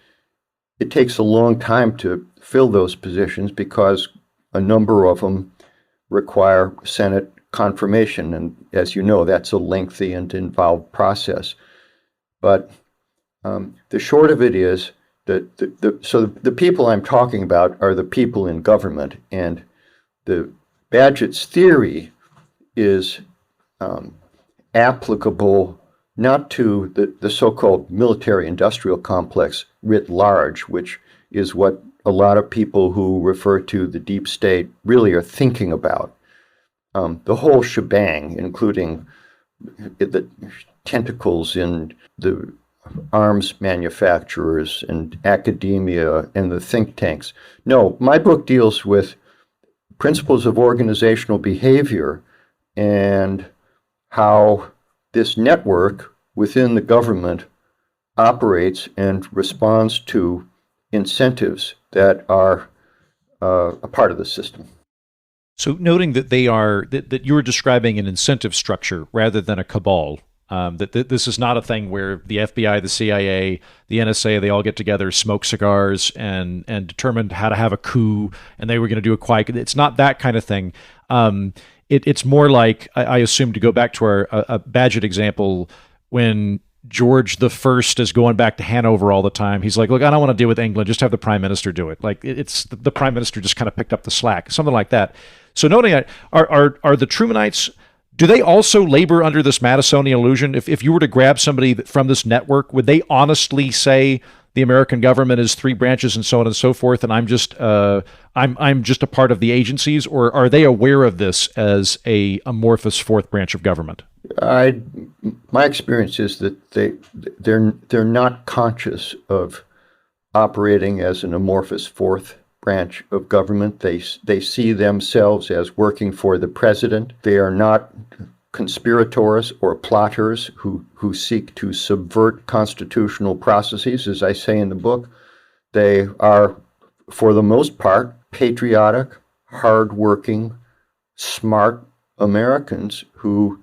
It takes a long time to fill those positions because a number of them require Senate confirmation. And as you know, that's a lengthy and involved process. But the short of it is that the people I'm talking about are the people in government. And the Bagehot's theory is applicable not to the so-called military-industrial complex writ large, which is what a lot of people who refer to the deep state really are thinking about. The whole shebang, including the tentacles in the arms manufacturers and academia and the think tanks. No, my book deals with principles of organizational behavior and how this network within the government operates and responds to incentives that are a part of the system. So, noting that that you were describing an incentive structure rather than a cabal, that this is not a thing where the FBI, the CIA, the NSA, they all get together, smoke cigars, and determined how to have a coup, and they were going to do a quiet. It's not that kind of thing. It's more like, I assume, to go back to our Bagehot example, when George the First is going back to Hanover all the time. He's like, look, I don't want to deal with England. Just have the prime minister do it. Like it's the prime minister just kind of picked up the slack, something like that. So noting that, are the Trumanites, do they also labor under this Madisonian illusion? If you were to grab somebody from this network, would they honestly say the American government is three branches and so on and so forth, and I'm just a part of the agencies, or are they aware of this as a amorphous fourth branch of government? My experience is that they're not conscious of operating as an amorphous fourth branch of government. They see themselves as working for the president. They are not conspirators or plotters who seek to subvert constitutional processes, as I say in the book. They are, for the most part, patriotic, hardworking, smart Americans who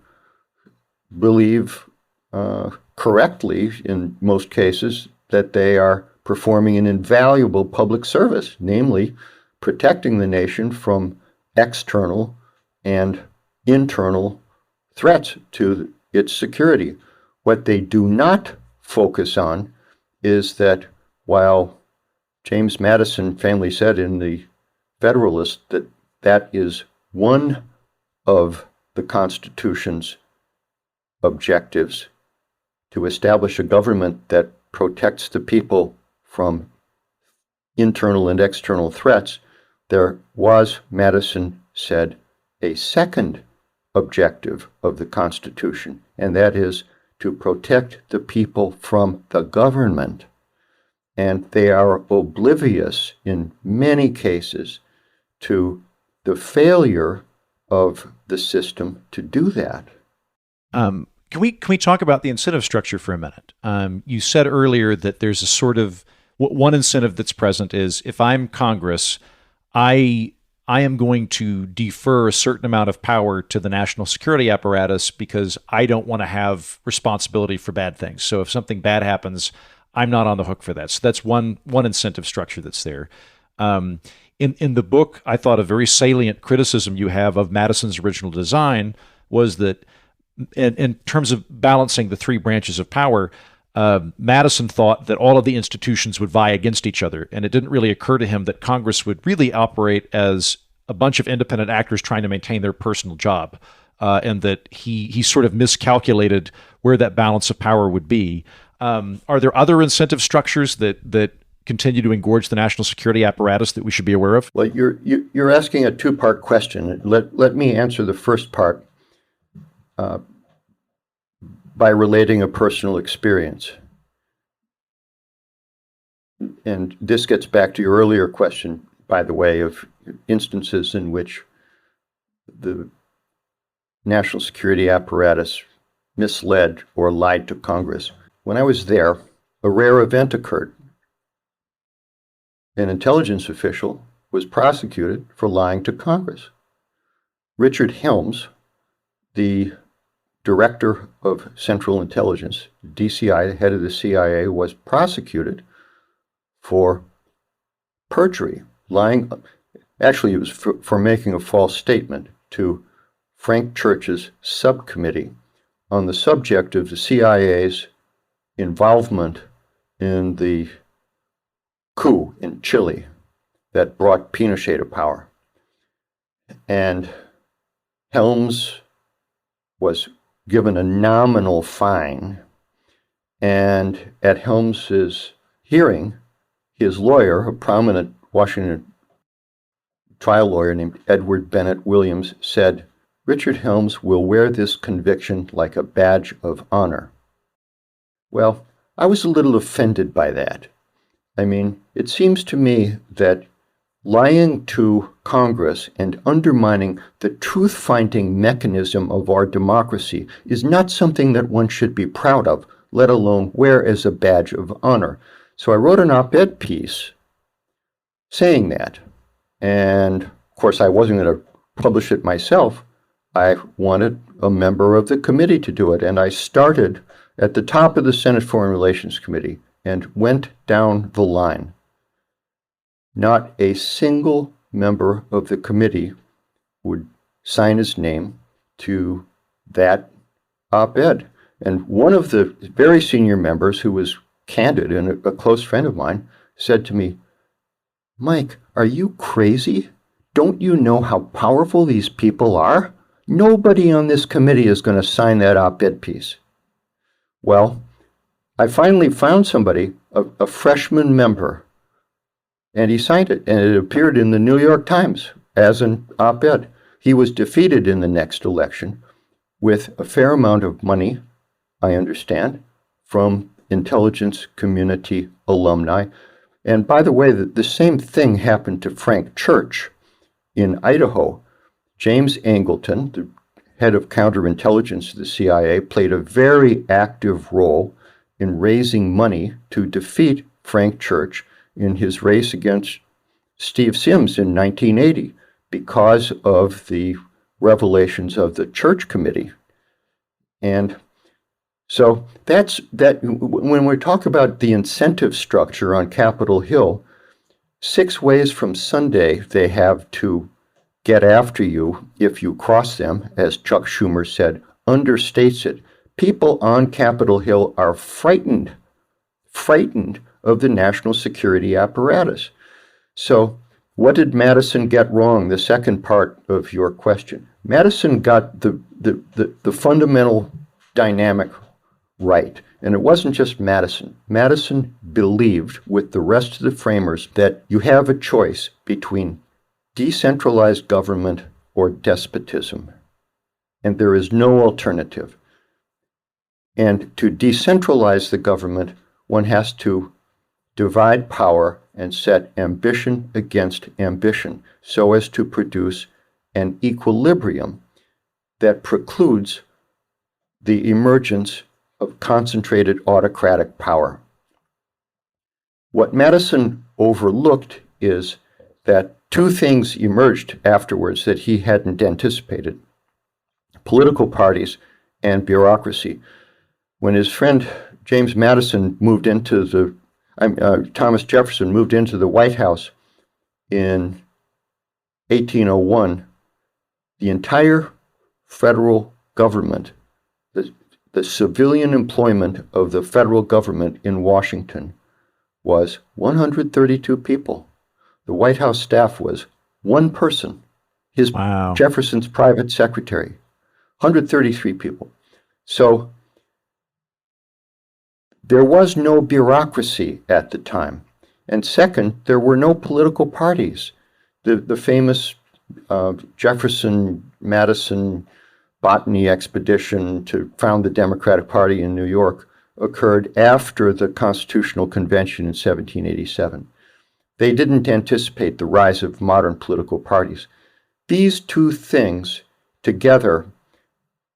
believe correctly, in most cases, that they are performing an invaluable public service, namely protecting the nation from external and internal threats to its security. What they do not focus on is that while James Madison famously said in the Federalist that is one of the Constitution's objectives, to establish a government that protects the people from internal and external threats, there was, Madison said, a second objective of the Constitution, and that is to protect the people from the government. And they are oblivious in many cases to the failure of the system to do that. Can we talk about the incentive structure for a minute? You said earlier that there's a sort of one incentive that's present is if I'm Congress, I am going to defer a certain amount of power to the national security apparatus because I don't want to have responsibility for bad things. So if something bad happens, I'm not on the hook for that. So that's one incentive structure that's there. In the book, I thought a very salient criticism you have of Madison's original design was that in terms of balancing the three branches of power, Madison thought that all of the institutions would vie against each other, and it didn't really occur to him that Congress would really operate as a bunch of independent actors trying to maintain their personal job, and that he sort of miscalculated where that balance of power would be. Are there other incentive structures that continue to engorge the national security apparatus that we should be aware of? Well, you're asking a two-part question. Let me answer the first part by relating a personal experience. And this gets back to your earlier question, by the way, of instances in which the national security apparatus misled or lied to Congress. When I was there, a rare event occurred. An intelligence official was prosecuted for lying to Congress. Richard Helms, the director of Central Intelligence, DCI, the head of the CIA, was prosecuted for perjury, lying. Actually, it was for making a false statement to Frank Church's subcommittee on the subject of the CIA's involvement in the coup in Chile that brought Pinochet to power. And Helms was given a nominal fine, and at Helms's hearing, his lawyer, a prominent Washington trial lawyer named Edward Bennett Williams, said, "Richard Helms will wear this conviction like a badge of honor." Well, I was a little offended by that. I mean, it seems to me that lying to Congress and undermining the truth-finding mechanism of our democracy is not something that one should be proud of, let alone wear as a badge of honor. So I wrote an op-ed piece saying that. And of course, I wasn't going to publish it myself. I wanted a member of the committee to do it. And I started at the top of the Senate Foreign Relations Committee and went down the line. Not a single member of the committee would sign his name to that op-ed. And one of the very senior members, who was candid and a close friend of mine, said to me, "Mike, are you crazy? Don't you know how powerful these people are? Nobody on this committee is going to sign that op-ed piece." Well, I finally found somebody, a freshman member, and he signed it, and it appeared in the New York Times as an op-ed. He was defeated in the next election with a fair amount of money, I understand, from intelligence community alumni. And by the way, the same thing happened to Frank Church in Idaho. James Angleton, the head of counterintelligence of the CIA, played a very active role in raising money to defeat Frank Church in his race against Steve Sims in 1980 because of the revelations of the Church Committee. And so that's that. When we talk about the incentive structure on Capitol Hill, 6 ways from Sunday they have to get after you if you cross them, as Chuck Schumer said, understates it. People on Capitol Hill are frightened of the national security apparatus. So what did Madison get wrong? The second part of your question. Madison got the fundamental dynamic right. And it wasn't just Madison. Madison believed with the rest of the framers that you have a choice between decentralized government or despotism. And there is no alternative. And to decentralize the government, one has to divide power and set ambition against ambition so as to produce an equilibrium that precludes the emergence of concentrated autocratic power. What Madison overlooked is that two things emerged afterwards that he hadn't anticipated: political parties and bureaucracy. When his friend James Madison moved into Thomas Jefferson moved into the White House in 1801, the entire federal government, the civilian employment of the federal government in Washington was 132 people. The White House staff was one person, Wow. Jefferson's private secretary, 133 people. So there was no bureaucracy at the time. And second, there were no political parties. The famous Jefferson-Madison botany expedition to found the Democratic Party in New York occurred after the Constitutional Convention in 1787. They didn't anticipate the rise of modern political parties. These two things together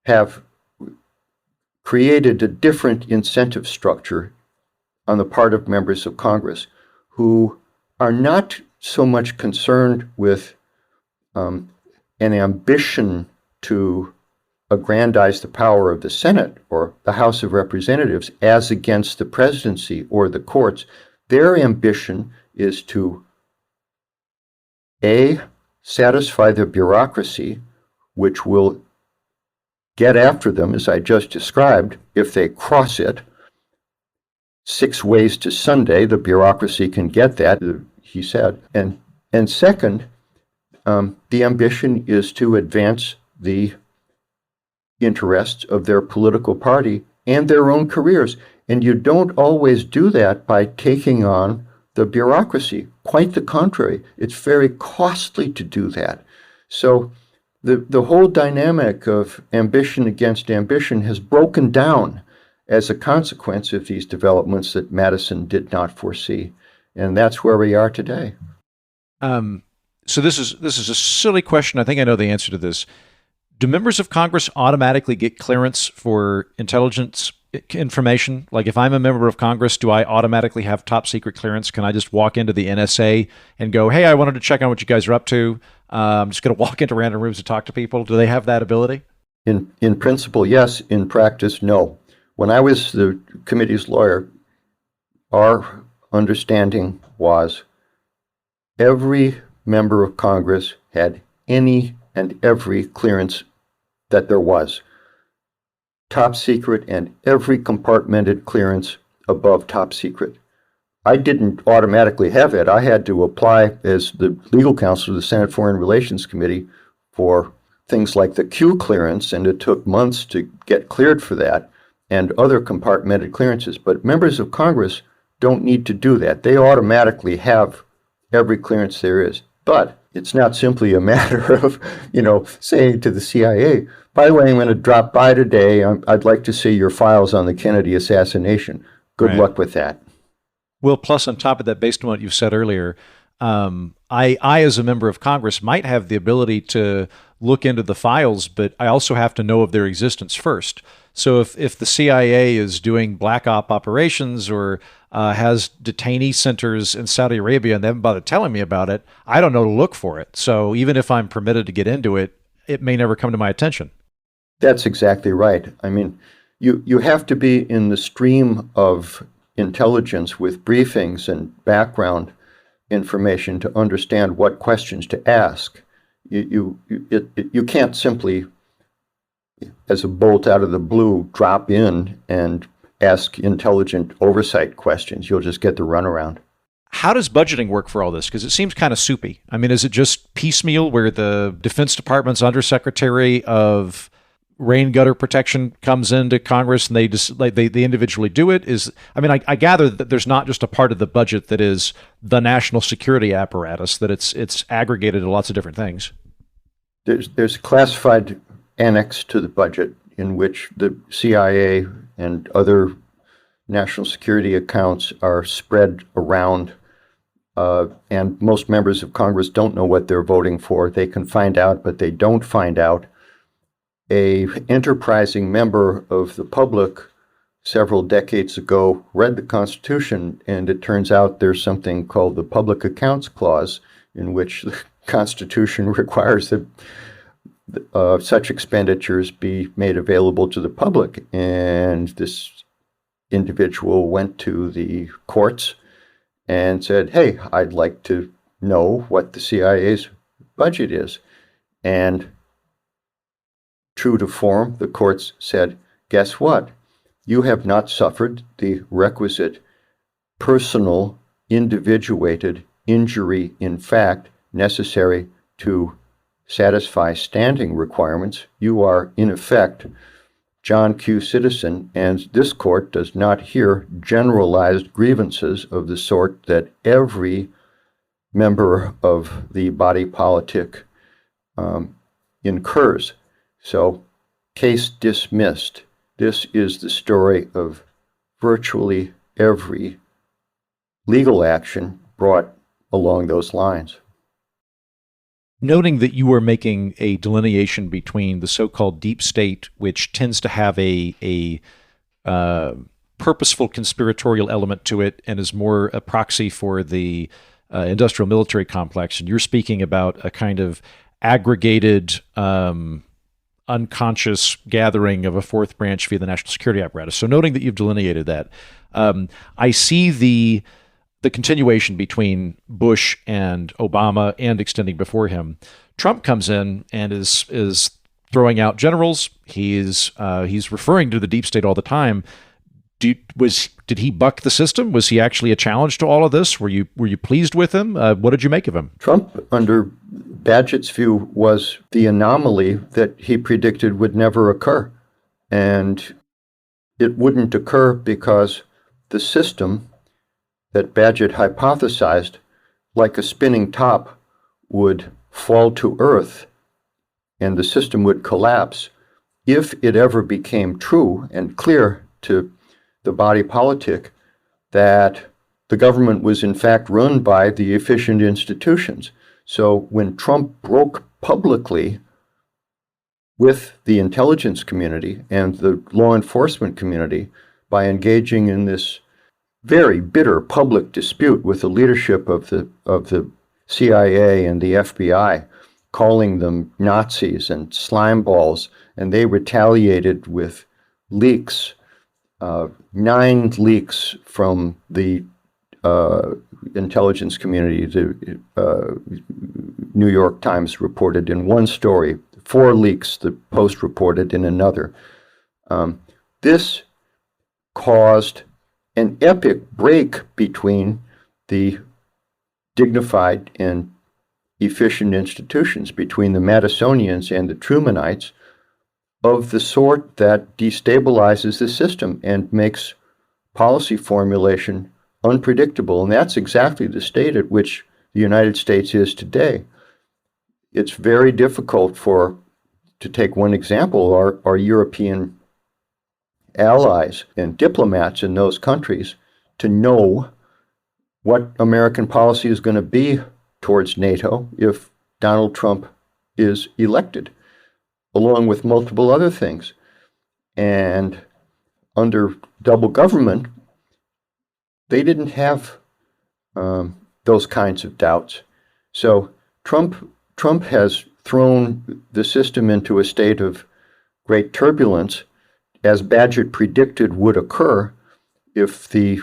have created a different incentive structure on the part of members of Congress who are not so much concerned with an ambition to aggrandize the power of the Senate or the House of Representatives as against the presidency or the courts. Their ambition is to, A, satisfy the bureaucracy, which will get after them, as I just described, if they cross it. 6 ways to Sunday, the bureaucracy can get that, he said. And second, the ambition is to advance the interests of their political party and their own careers. And you don't always do that by taking on the bureaucracy. Quite the contrary. It's very costly to do that. So the whole dynamic of ambition against ambition has broken down as a consequence of these developments that Madison did not foresee. And that's where we are today. So this is a silly question. I think I know the answer to this. Do members of Congress automatically get clearance for intelligence information? Like if I'm a member of Congress, do I automatically have top secret clearance? Can I just walk into the NSA and go, hey, I wanted to check on what you guys are up to. I'm just going to walk into random rooms and talk to people. Do they have that ability? In principle, yes. In practice, no. When I was the committee's lawyer, our understanding was every member of Congress had any and every clearance that there was. Top secret and every compartmented clearance above top secret. I didn't automatically have it. I had to apply as the legal counsel of the Senate Foreign Relations Committee for things like the Q clearance, and it took months to get cleared for that, and other compartmented clearances. But members of Congress don't need to do that. They automatically have every clearance there is. But it's not simply a matter of, saying to the CIA, by the way, I'm going to drop by today. I'd like to see your files on the Kennedy assassination. Good luck with that. Well, plus on top of that, based on what you've said earlier, I, as a member of Congress, might have the ability to look into the files, but I also have to know of their existence first. So if the CIA is doing black op operations or has detainee centers in Saudi Arabia and they haven't bothered telling me about it, I don't know to look for it. So even if I'm permitted to get into it, it may never come to my attention. That's exactly right. I mean, you have to be in the stream of intelligence with briefings and background information to understand what questions to ask. You can't simply, as a bolt out of the blue, drop in and ask intelligent oversight questions. You'll just get the runaround. How does budgeting work for all this? Because it seems kind of soupy. I mean, is it just piecemeal where the Defense Department's undersecretary of rain gutter protection comes into Congress and they just they individually do it? I gather that there's not just a part of the budget that is the national security apparatus, that it's aggregated to lots of different things. There's a classified annex to the budget in which the CIA and other national security accounts are spread around, and most members of Congress don't know what they're voting for. They can find out, but they don't find out. A enterprising member of the public several decades ago read the Constitution, and it turns out there's something called the Public Accounts Clause, in which the Constitution requires that such expenditures be made available to the public. And this individual went to the courts and said, hey, I'd like to know what the CIA's budget is. And true to form, the courts said, guess what? You have not suffered the requisite personal, individuated injury in fact necessary to satisfy standing requirements. You are, in effect, John Q. Citizen, and this court does not hear generalized grievances of the sort that every member of the body politic incurs. So, case dismissed. This is the story of virtually every legal action brought along those lines. Noting that you are making a delineation between the so-called deep state, which tends to have a purposeful conspiratorial element to it and is more a proxy for the industrial military complex, and you're speaking about a kind of aggregated unconscious gathering of a fourth branch via the national security apparatus. So noting that you've delineated that, I see the continuation between Bush and Obama and extending before him. Trump comes in and is throwing out generals. He's referring to the deep state all the time. Did he buck the system? Was he actually a challenge to all of this? Were you pleased with him? What did you make of him? Trump, under Bagehot's view, was the anomaly that he predicted would never occur. And it wouldn't occur because the system that Bagehot hypothesized, like a spinning top, would fall to earth and the system would collapse if it ever became true and clear to the body politic that the government was in fact run by the efficient institutions. So when Trump broke publicly with the intelligence community and the law enforcement community by engaging in this very bitter public dispute with the leadership of the CIA and the FBI, calling them Nazis and slime balls, and they retaliated with leaks, 9 leaks from the intelligence community. The New York Times reported in one story, 4 leaks the Post reported in another. This caused an epic break between the dignified and efficient institutions, between the Madisonians and the Trumanites, of the sort that destabilizes the system and makes policy formulation unpredictable. And that's exactly the state at which the United States is today. It's very difficult to take one example, our European allies and diplomats in those countries, to know what American policy is going to be towards NATO if Donald Trump is elected, along with multiple other things. And under double government, they didn't have those kinds of doubts. So Trump has thrown the system into a state of great turbulence, as Bagehot predicted would occur if the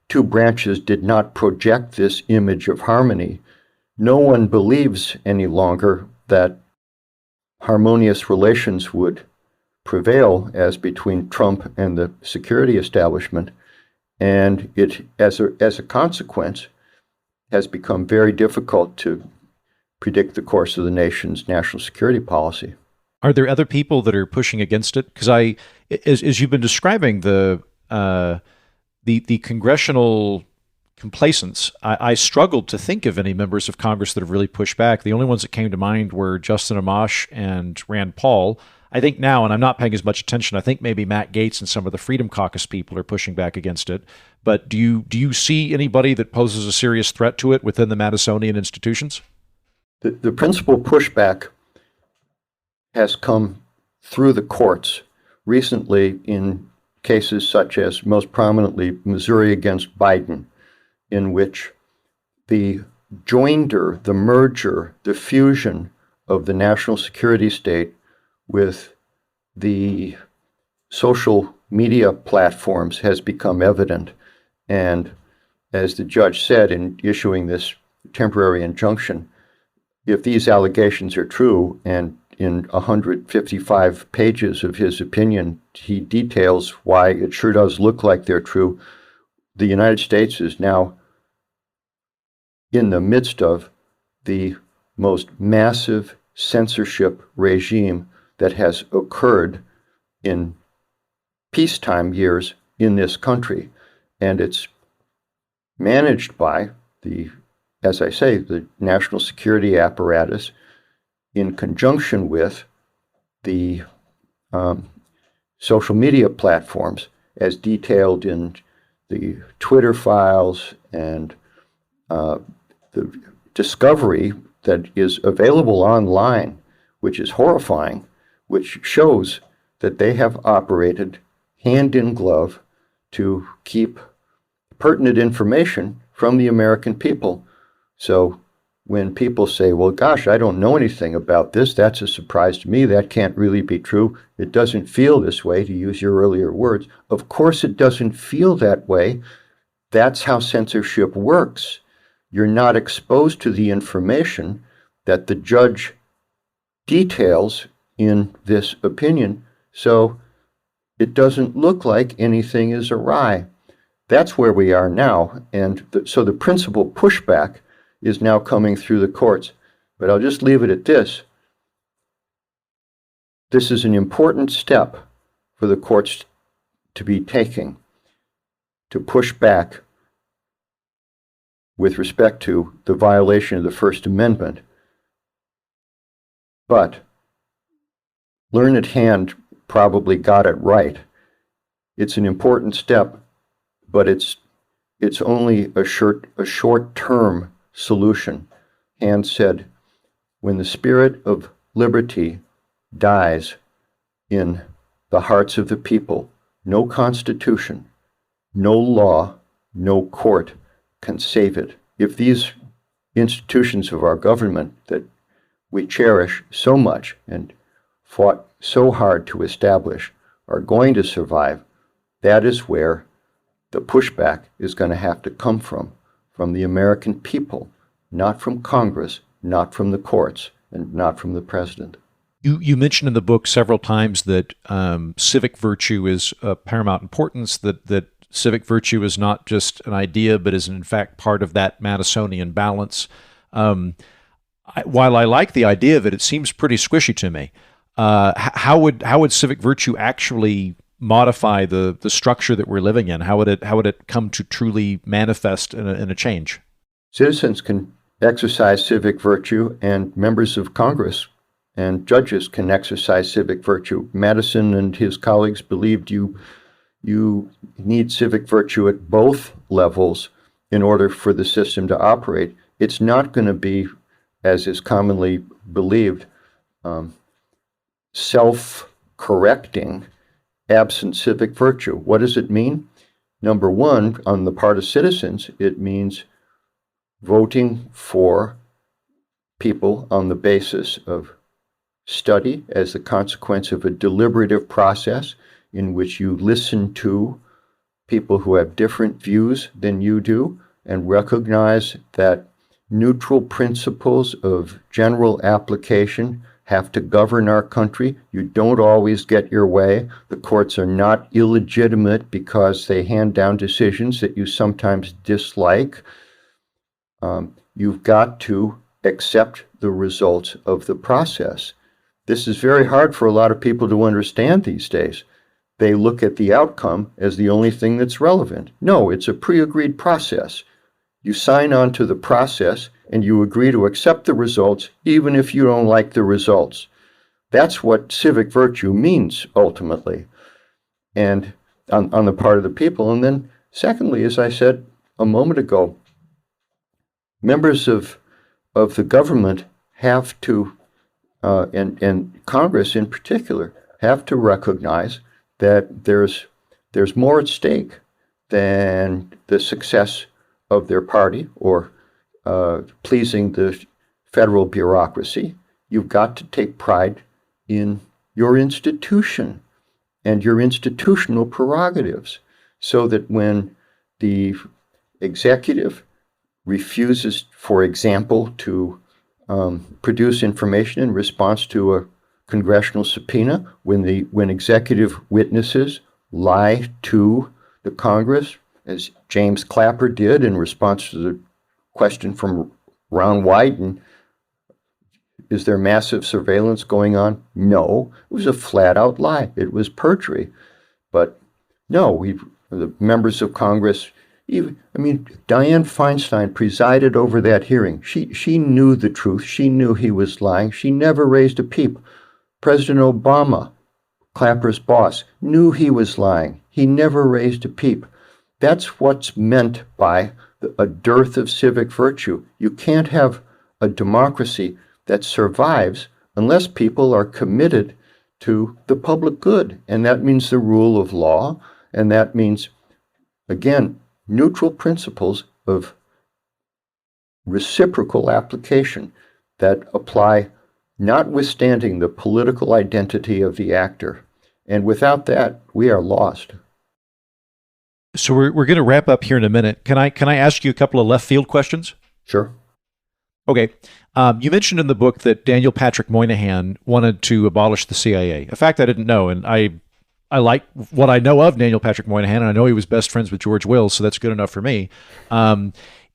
two branches did not project this image of harmony. No one believes any longer that harmonious relations would prevail as between Trump and the security establishment, and it, as a consequence, has become very difficult to predict the course of the nation's national security policy. Are there other people that are pushing against it? Because as you've been describing the congressional complacence, I struggled to think of any members of Congress that have really pushed back. The only ones that came to mind were Justin Amash and Rand Paul. I think now, and I'm not paying as much attention, I think maybe Matt Gaetz and some of the Freedom Caucus people are pushing back against it. But do you see anybody that poses a serious threat to it within the Madisonian institutions? The principal pushback has come through the courts. Recently, in cases such as, most prominently, Missouri against Biden, in which the joinder, the merger, the fusion of the national security state with the social media platforms has become evident. And as the judge said in issuing this temporary injunction, if these allegations are true, and in 155 pages of his opinion, he details why it sure does look like they're true, the United States is now in the midst of the most massive censorship regime that has occurred in peacetime years in this country. And it's managed by as I say, the national security apparatus in conjunction with the social media platforms as detailed in the Twitter files and the discovery that is available online, which is horrifying, which shows that they have operated hand in glove to keep pertinent information from the American people. So when people say, well, gosh, I don't know anything about this, that's a surprise to me, that can't really be true, it doesn't feel this way, to use your earlier words. Of course it doesn't feel that way. That's how censorship works. You're not exposed to the information that the judge details in this opinion, so it doesn't look like anything is awry. That's where we are now, and so the principal pushback is now coming through the courts. But I'll just leave it at this. This is an important step for the courts to be taking to push back with respect to the violation of the First Amendment. But Learned Hand probably got it right. It's an important step, but it's only a short-term solution. Hand said, when the spirit of liberty dies in the hearts of the people, no constitution, no law, no court can save it. If these institutions of our government that we cherish so much and fought so hard to establish are going to survive, that is where the pushback is going to have to come from the American people, not from Congress, not from the courts, and not from the president. You mentioned in the book several times that civic virtue is of paramount importance, that civic virtue is not just an idea, but is in fact part of that Madisonian balance. While I like the idea of it, it seems pretty squishy to me. How would civic virtue actually modify the structure that we're living in? How would it come to truly manifest in a change? Citizens can exercise civic virtue, and members of Congress and judges can exercise civic virtue. Madison and his colleagues believed you need civic virtue at both levels in order for the system to operate. It's not going to be, as is commonly believed, self-correcting absent civic virtue. What does it mean? Number one, on the part of citizens, it means voting for people on the basis of study as the consequence of a deliberative process in which you listen to people who have different views than you do and recognize that neutral principles of general application have to govern our country. You don't always get your way. The courts are not illegitimate because they hand down decisions that you sometimes dislike. You've got to accept the results of the process. This is very hard for a lot of people to understand these days. They look at the outcome as the only thing that's relevant. No, it's a pre-agreed process. You sign on to the process and you agree to accept the results even if you don't like the results. That's what civic virtue means ultimately, and on the part of the people. And then secondly, as I said a moment ago, members of the government have to, and Congress in particular, have to recognize that there's there's more at stake than the success of their party or pleasing the federal bureaucracy. You've got to take pride in your institution and your institutional prerogatives, so that when the executive refuses, for example, to produce information in response to a congressional subpoena, when executive witnesses lie to the Congress, as James Clapper did in response to the question from Ron Wyden, and is there massive surveillance going on? No, it was a flat-out lie. It was perjury. But no, the members of Congress, Dianne Feinstein presided over that hearing. She knew the truth. She knew he was lying. She never raised a peep. President Obama, Clapper's boss, knew he was lying. He never raised a peep. That's what's meant by a dearth of civic virtue. You can't have a democracy that survives unless people are committed to the public good. And that means the rule of law. And that means, again, neutral principles of reciprocal application that apply notwithstanding the political identity of the actor. And without that, we are lost. So we're going to wrap up here in a minute. Can I ask you a couple of left field questions? Sure. Okay. You mentioned in the book that Daniel Patrick Moynihan wanted to abolish the CIA. A fact I didn't know, and I like what I know of Daniel Patrick Moynihan, and I know he was best friends with George Will, so that's good enough for me.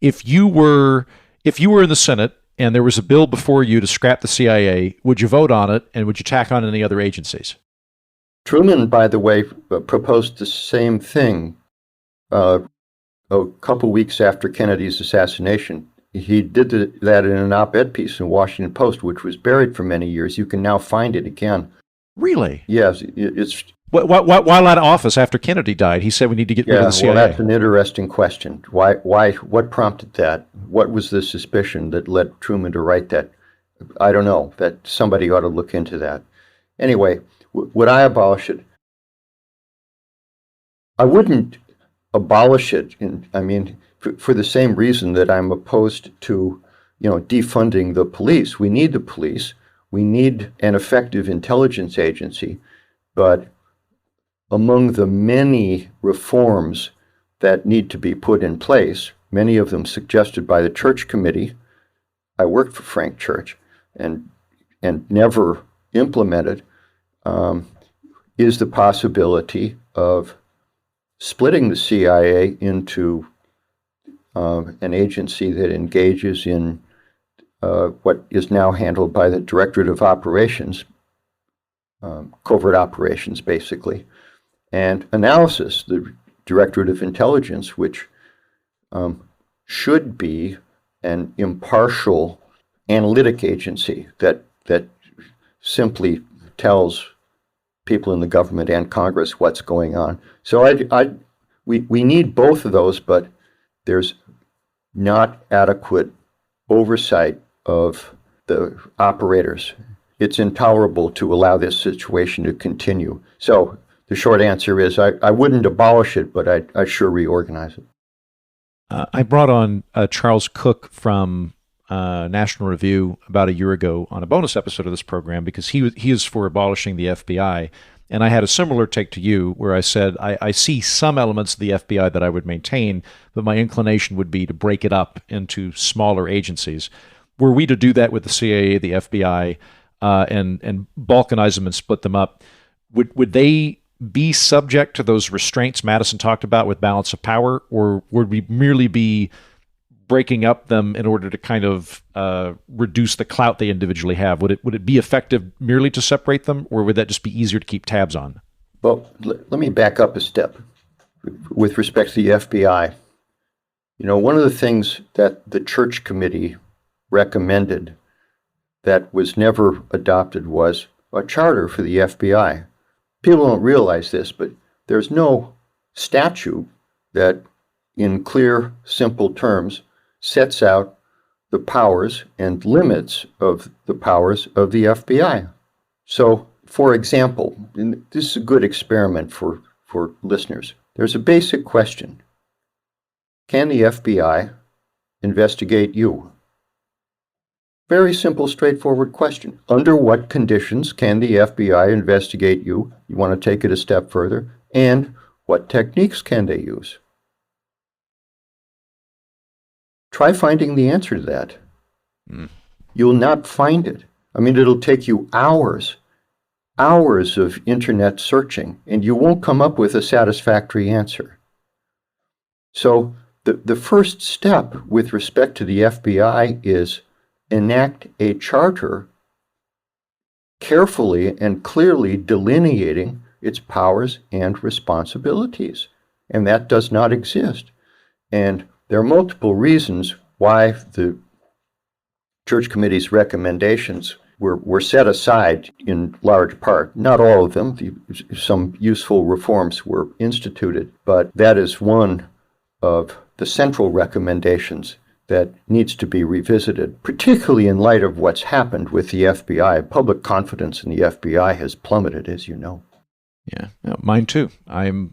If you were in the Senate and there was a bill before you to scrap the CIA, would you vote on it, and would you tack on any other agencies? Truman, by the way, proposed the same thing a couple weeks after Kennedy's assassination. He did that in an op-ed piece in the Washington Post, which was buried for many years. You can now find it again. Really? Yes. It's while out of office after Kennedy died, he said we need to get rid of the CIA. Well, that's an interesting question. Why? What prompted that? What was the suspicion that led Truman to write that? I don't know. That somebody ought to look into that. Anyway, would I abolish it? I wouldn't abolish it. For the same reason that I'm opposed to, defunding the police. We need the police. We need an effective intelligence agency. But among the many reforms that need to be put in place, many of them suggested by the Church Committee, I worked for Frank Church, and never implemented, is the possibility of splitting the CIA into an agency that engages in what is now handled by the Directorate of Operations, covert operations, basically, and analysis, the Directorate of Intelligence, which should be an impartial analytic agency that simply tells people in the government and Congress what's going on. So we need both of those, but there's not adequate oversight of the operators. It's intolerable to allow this situation to continue. So the short answer is I wouldn't abolish it, but I'd sure reorganize it. I brought on Charles Cook from National Review about a year ago on a bonus episode of this program because he is for abolishing the FBI. And I had a similar take to you where I said, I see some elements of the FBI that I would maintain, but my inclination would be to break it up into smaller agencies. Were we to do that with the CIA, the FBI, and balkanize them and split them up, would they be subject to those restraints Madison talked about with balance of power, or would we merely be breaking up them in order to kind of reduce the clout they individually have? Would it be effective merely to separate them, or would that just be easier to keep tabs on? Well, let me back up a step with respect to the FBI. One of the things that the Church Committee recommended that was never adopted was a charter for the FBI. People don't realize this, but there's no statute that, in clear, simple terms, sets out the powers and limits of the powers of the FBI. So, for example, and this is a good experiment for for listeners. There's a basic question. Can the FBI investigate you? Very simple, straightforward question. Under what conditions can the FBI investigate you? You want to take it a step further. And what techniques can they use? Try finding the answer to that. You'll not find it. I mean, it'll take you hours of internet searching, and you won't come up with a satisfactory answer. So the first step with respect to the FBI is enact a charter carefully and clearly delineating its powers and responsibilities. And that does not exist. And there are multiple reasons why the Church Committee's recommendations were set aside in large part. Not all of them. Some useful reforms were instituted, but that is one of the central recommendations that needs to be revisited, particularly in light of what's happened with the FBI. Public confidence in the FBI has plummeted, as you know. Yeah, mine too. One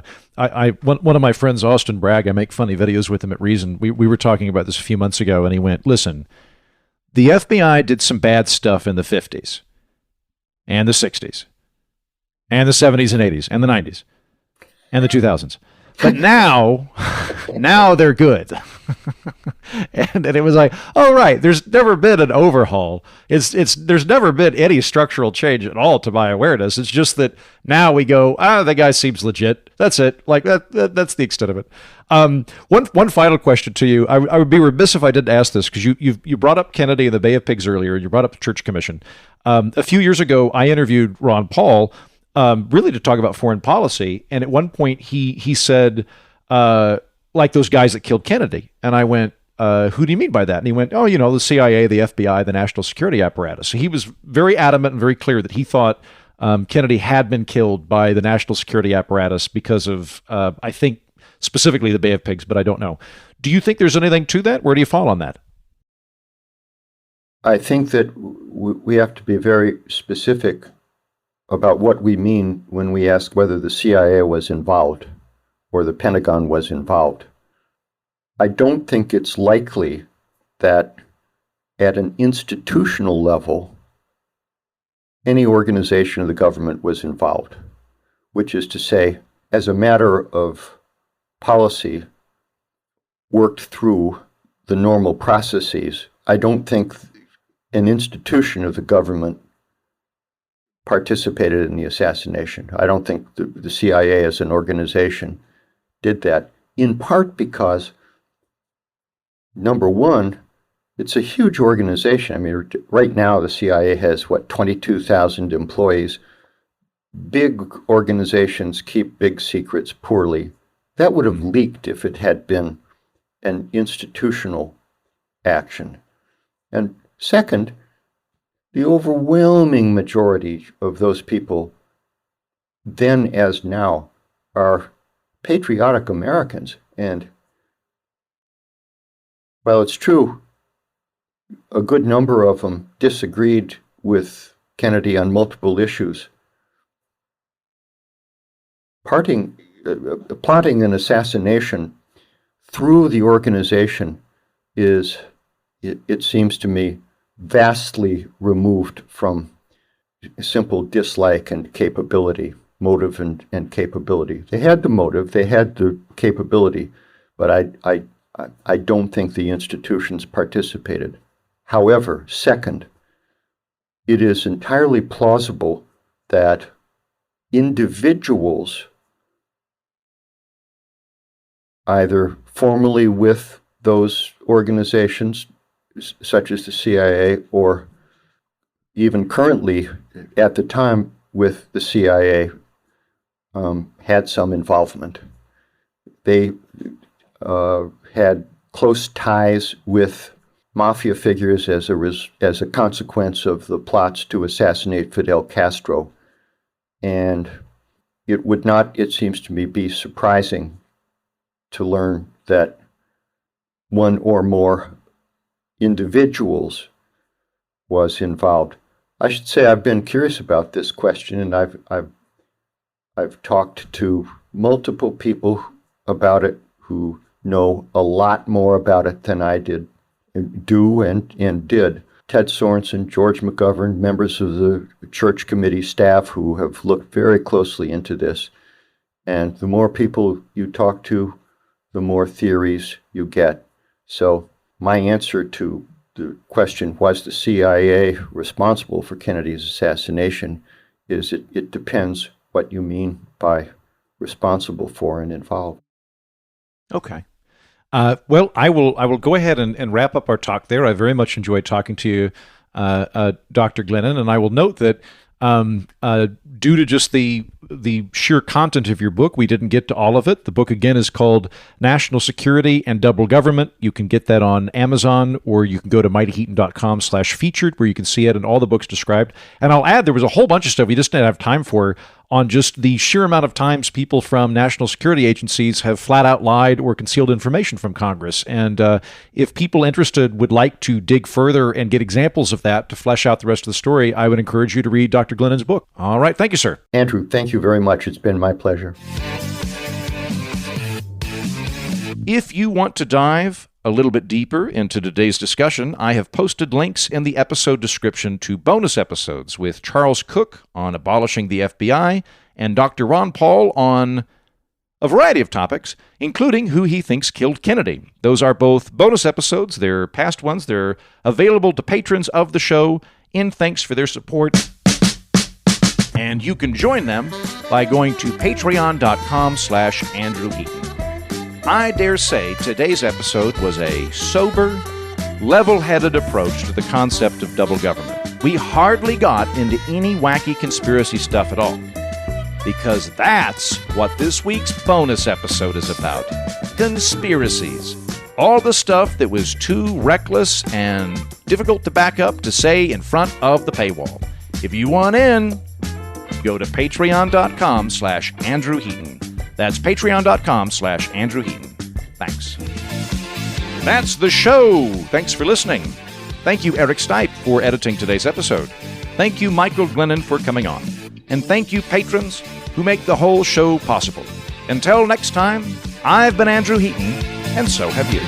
of my friends, Austin Bragg, I make funny videos with him at Reason. We were talking about this a few months ago, and he went, listen, the FBI did some bad stuff in the 50s and the 60s and the 70s and 80s and the 90s and the 2000s. But now they're good. and it was like, oh, right, there's never been an overhaul. There's never been any structural change at all to my awareness. It's just that now we go, that guy seems legit. That's it. Like that's the extent of it. One final question to you. I would be remiss if I didn't ask this, because you brought up Kennedy and the Bay of Pigs earlier, and you brought up the Church Commission. A few years ago, I interviewed Ron Paul, really to talk about foreign policy. And at one point he said, like those guys that killed Kennedy. And I went, who do you mean by that? And he went, the CIA, the FBI, the national security apparatus. So he was very adamant and very clear that he thought Kennedy had been killed by the national security apparatus because of, I think, specifically the Bay of Pigs, but I don't know. Do you think there's anything to that? Where do you fall on that? I think that we have to be very specific about what we mean when we ask whether the CIA was involved or the Pentagon was involved. I don't think it's likely that at an institutional level, any organization of the government was involved, which is to say, as a matter of policy worked through the normal processes, I don't think an institution of the government participated in the assassination. I don't think the CIA as an organization did that, in part because, number one, it's a huge organization. I mean, right now the CIA has, 22,000 employees. Big organizations keep big secrets poorly. That would have leaked if it had been an institutional action. And second, the overwhelming majority of those people, then as now, are patriotic Americans. And while it's true, a good number of them disagreed with Kennedy on multiple issues, plotting an assassination through the organization is, it seems to me, vastly removed from simple dislike and capability, motive and capability. They had the motive, they had the capability, but I don't think the institutions participated. However, second, it is entirely plausible that individuals, either formally with those organizations, such as the CIA, or even currently at the time with the CIA, had some involvement. They had close ties with mafia figures as a consequence of the plots to assassinate Fidel Castro. And it would not, it seems to me, be surprising to learn that one or more individuals was involved. I should say I've been curious about this question, and I've talked to multiple people about it who know a lot more about it than I did, and did. Ted Sorensen, George McGovern, members of the church committee staff who have looked very closely into this. And the more people you talk to, the more theories you get. So my answer to the question, was the CIA responsible for Kennedy's assassination, is it depends what you mean by responsible for and involved. Okay. Well, I will go ahead and wrap up our talk there. I very much enjoyed talking to you, Dr. Glennon, and I will note that due to just the sheer content of your book, we didn't get to all of it. The book, again, is called National Security and Double Government. You can get that on Amazon, or you can go to mightyheaton.com/featured, where you can see it and all the books described. And I'll add, there was a whole bunch of stuff we just didn't have time for on just the sheer amount of times people from national security agencies have flat out lied or concealed information from Congress. And if people interested would like to dig further and get examples of that to flesh out the rest of the story, I would encourage you to read Dr. Glennon's book. All right. Thank you, sir. Andrew, thank you very much. It's been my pleasure. If you want to dive a little bit deeper into today's discussion, I have posted links in the episode description to bonus episodes with Charles Cook on abolishing the FBI and Dr. Ron Paul on a variety of topics, including who he thinks killed Kennedy. Those are both bonus episodes. They're past ones. They're available to patrons of the show in thanks for their support. And you can join them by going to patreon.com/Andrew Heaton. I dare say today's episode was a sober, level-headed approach to the concept of double government. We hardly got into any wacky conspiracy stuff at all, because that's what this week's bonus episode is about. Conspiracies. All the stuff that was too reckless and difficult to back up to say in front of the paywall. If you want in, go to patreon.com/Andrew Heaton. That's patreon.com/Andrew Heaton. Thanks. That's the show. Thanks for listening. Thank you, Eric Stipe, for editing today's episode. Thank you, Michael Glennon, for coming on. And thank you, patrons, who make the whole show possible. Until next time, I've been Andrew Heaton, and so have you.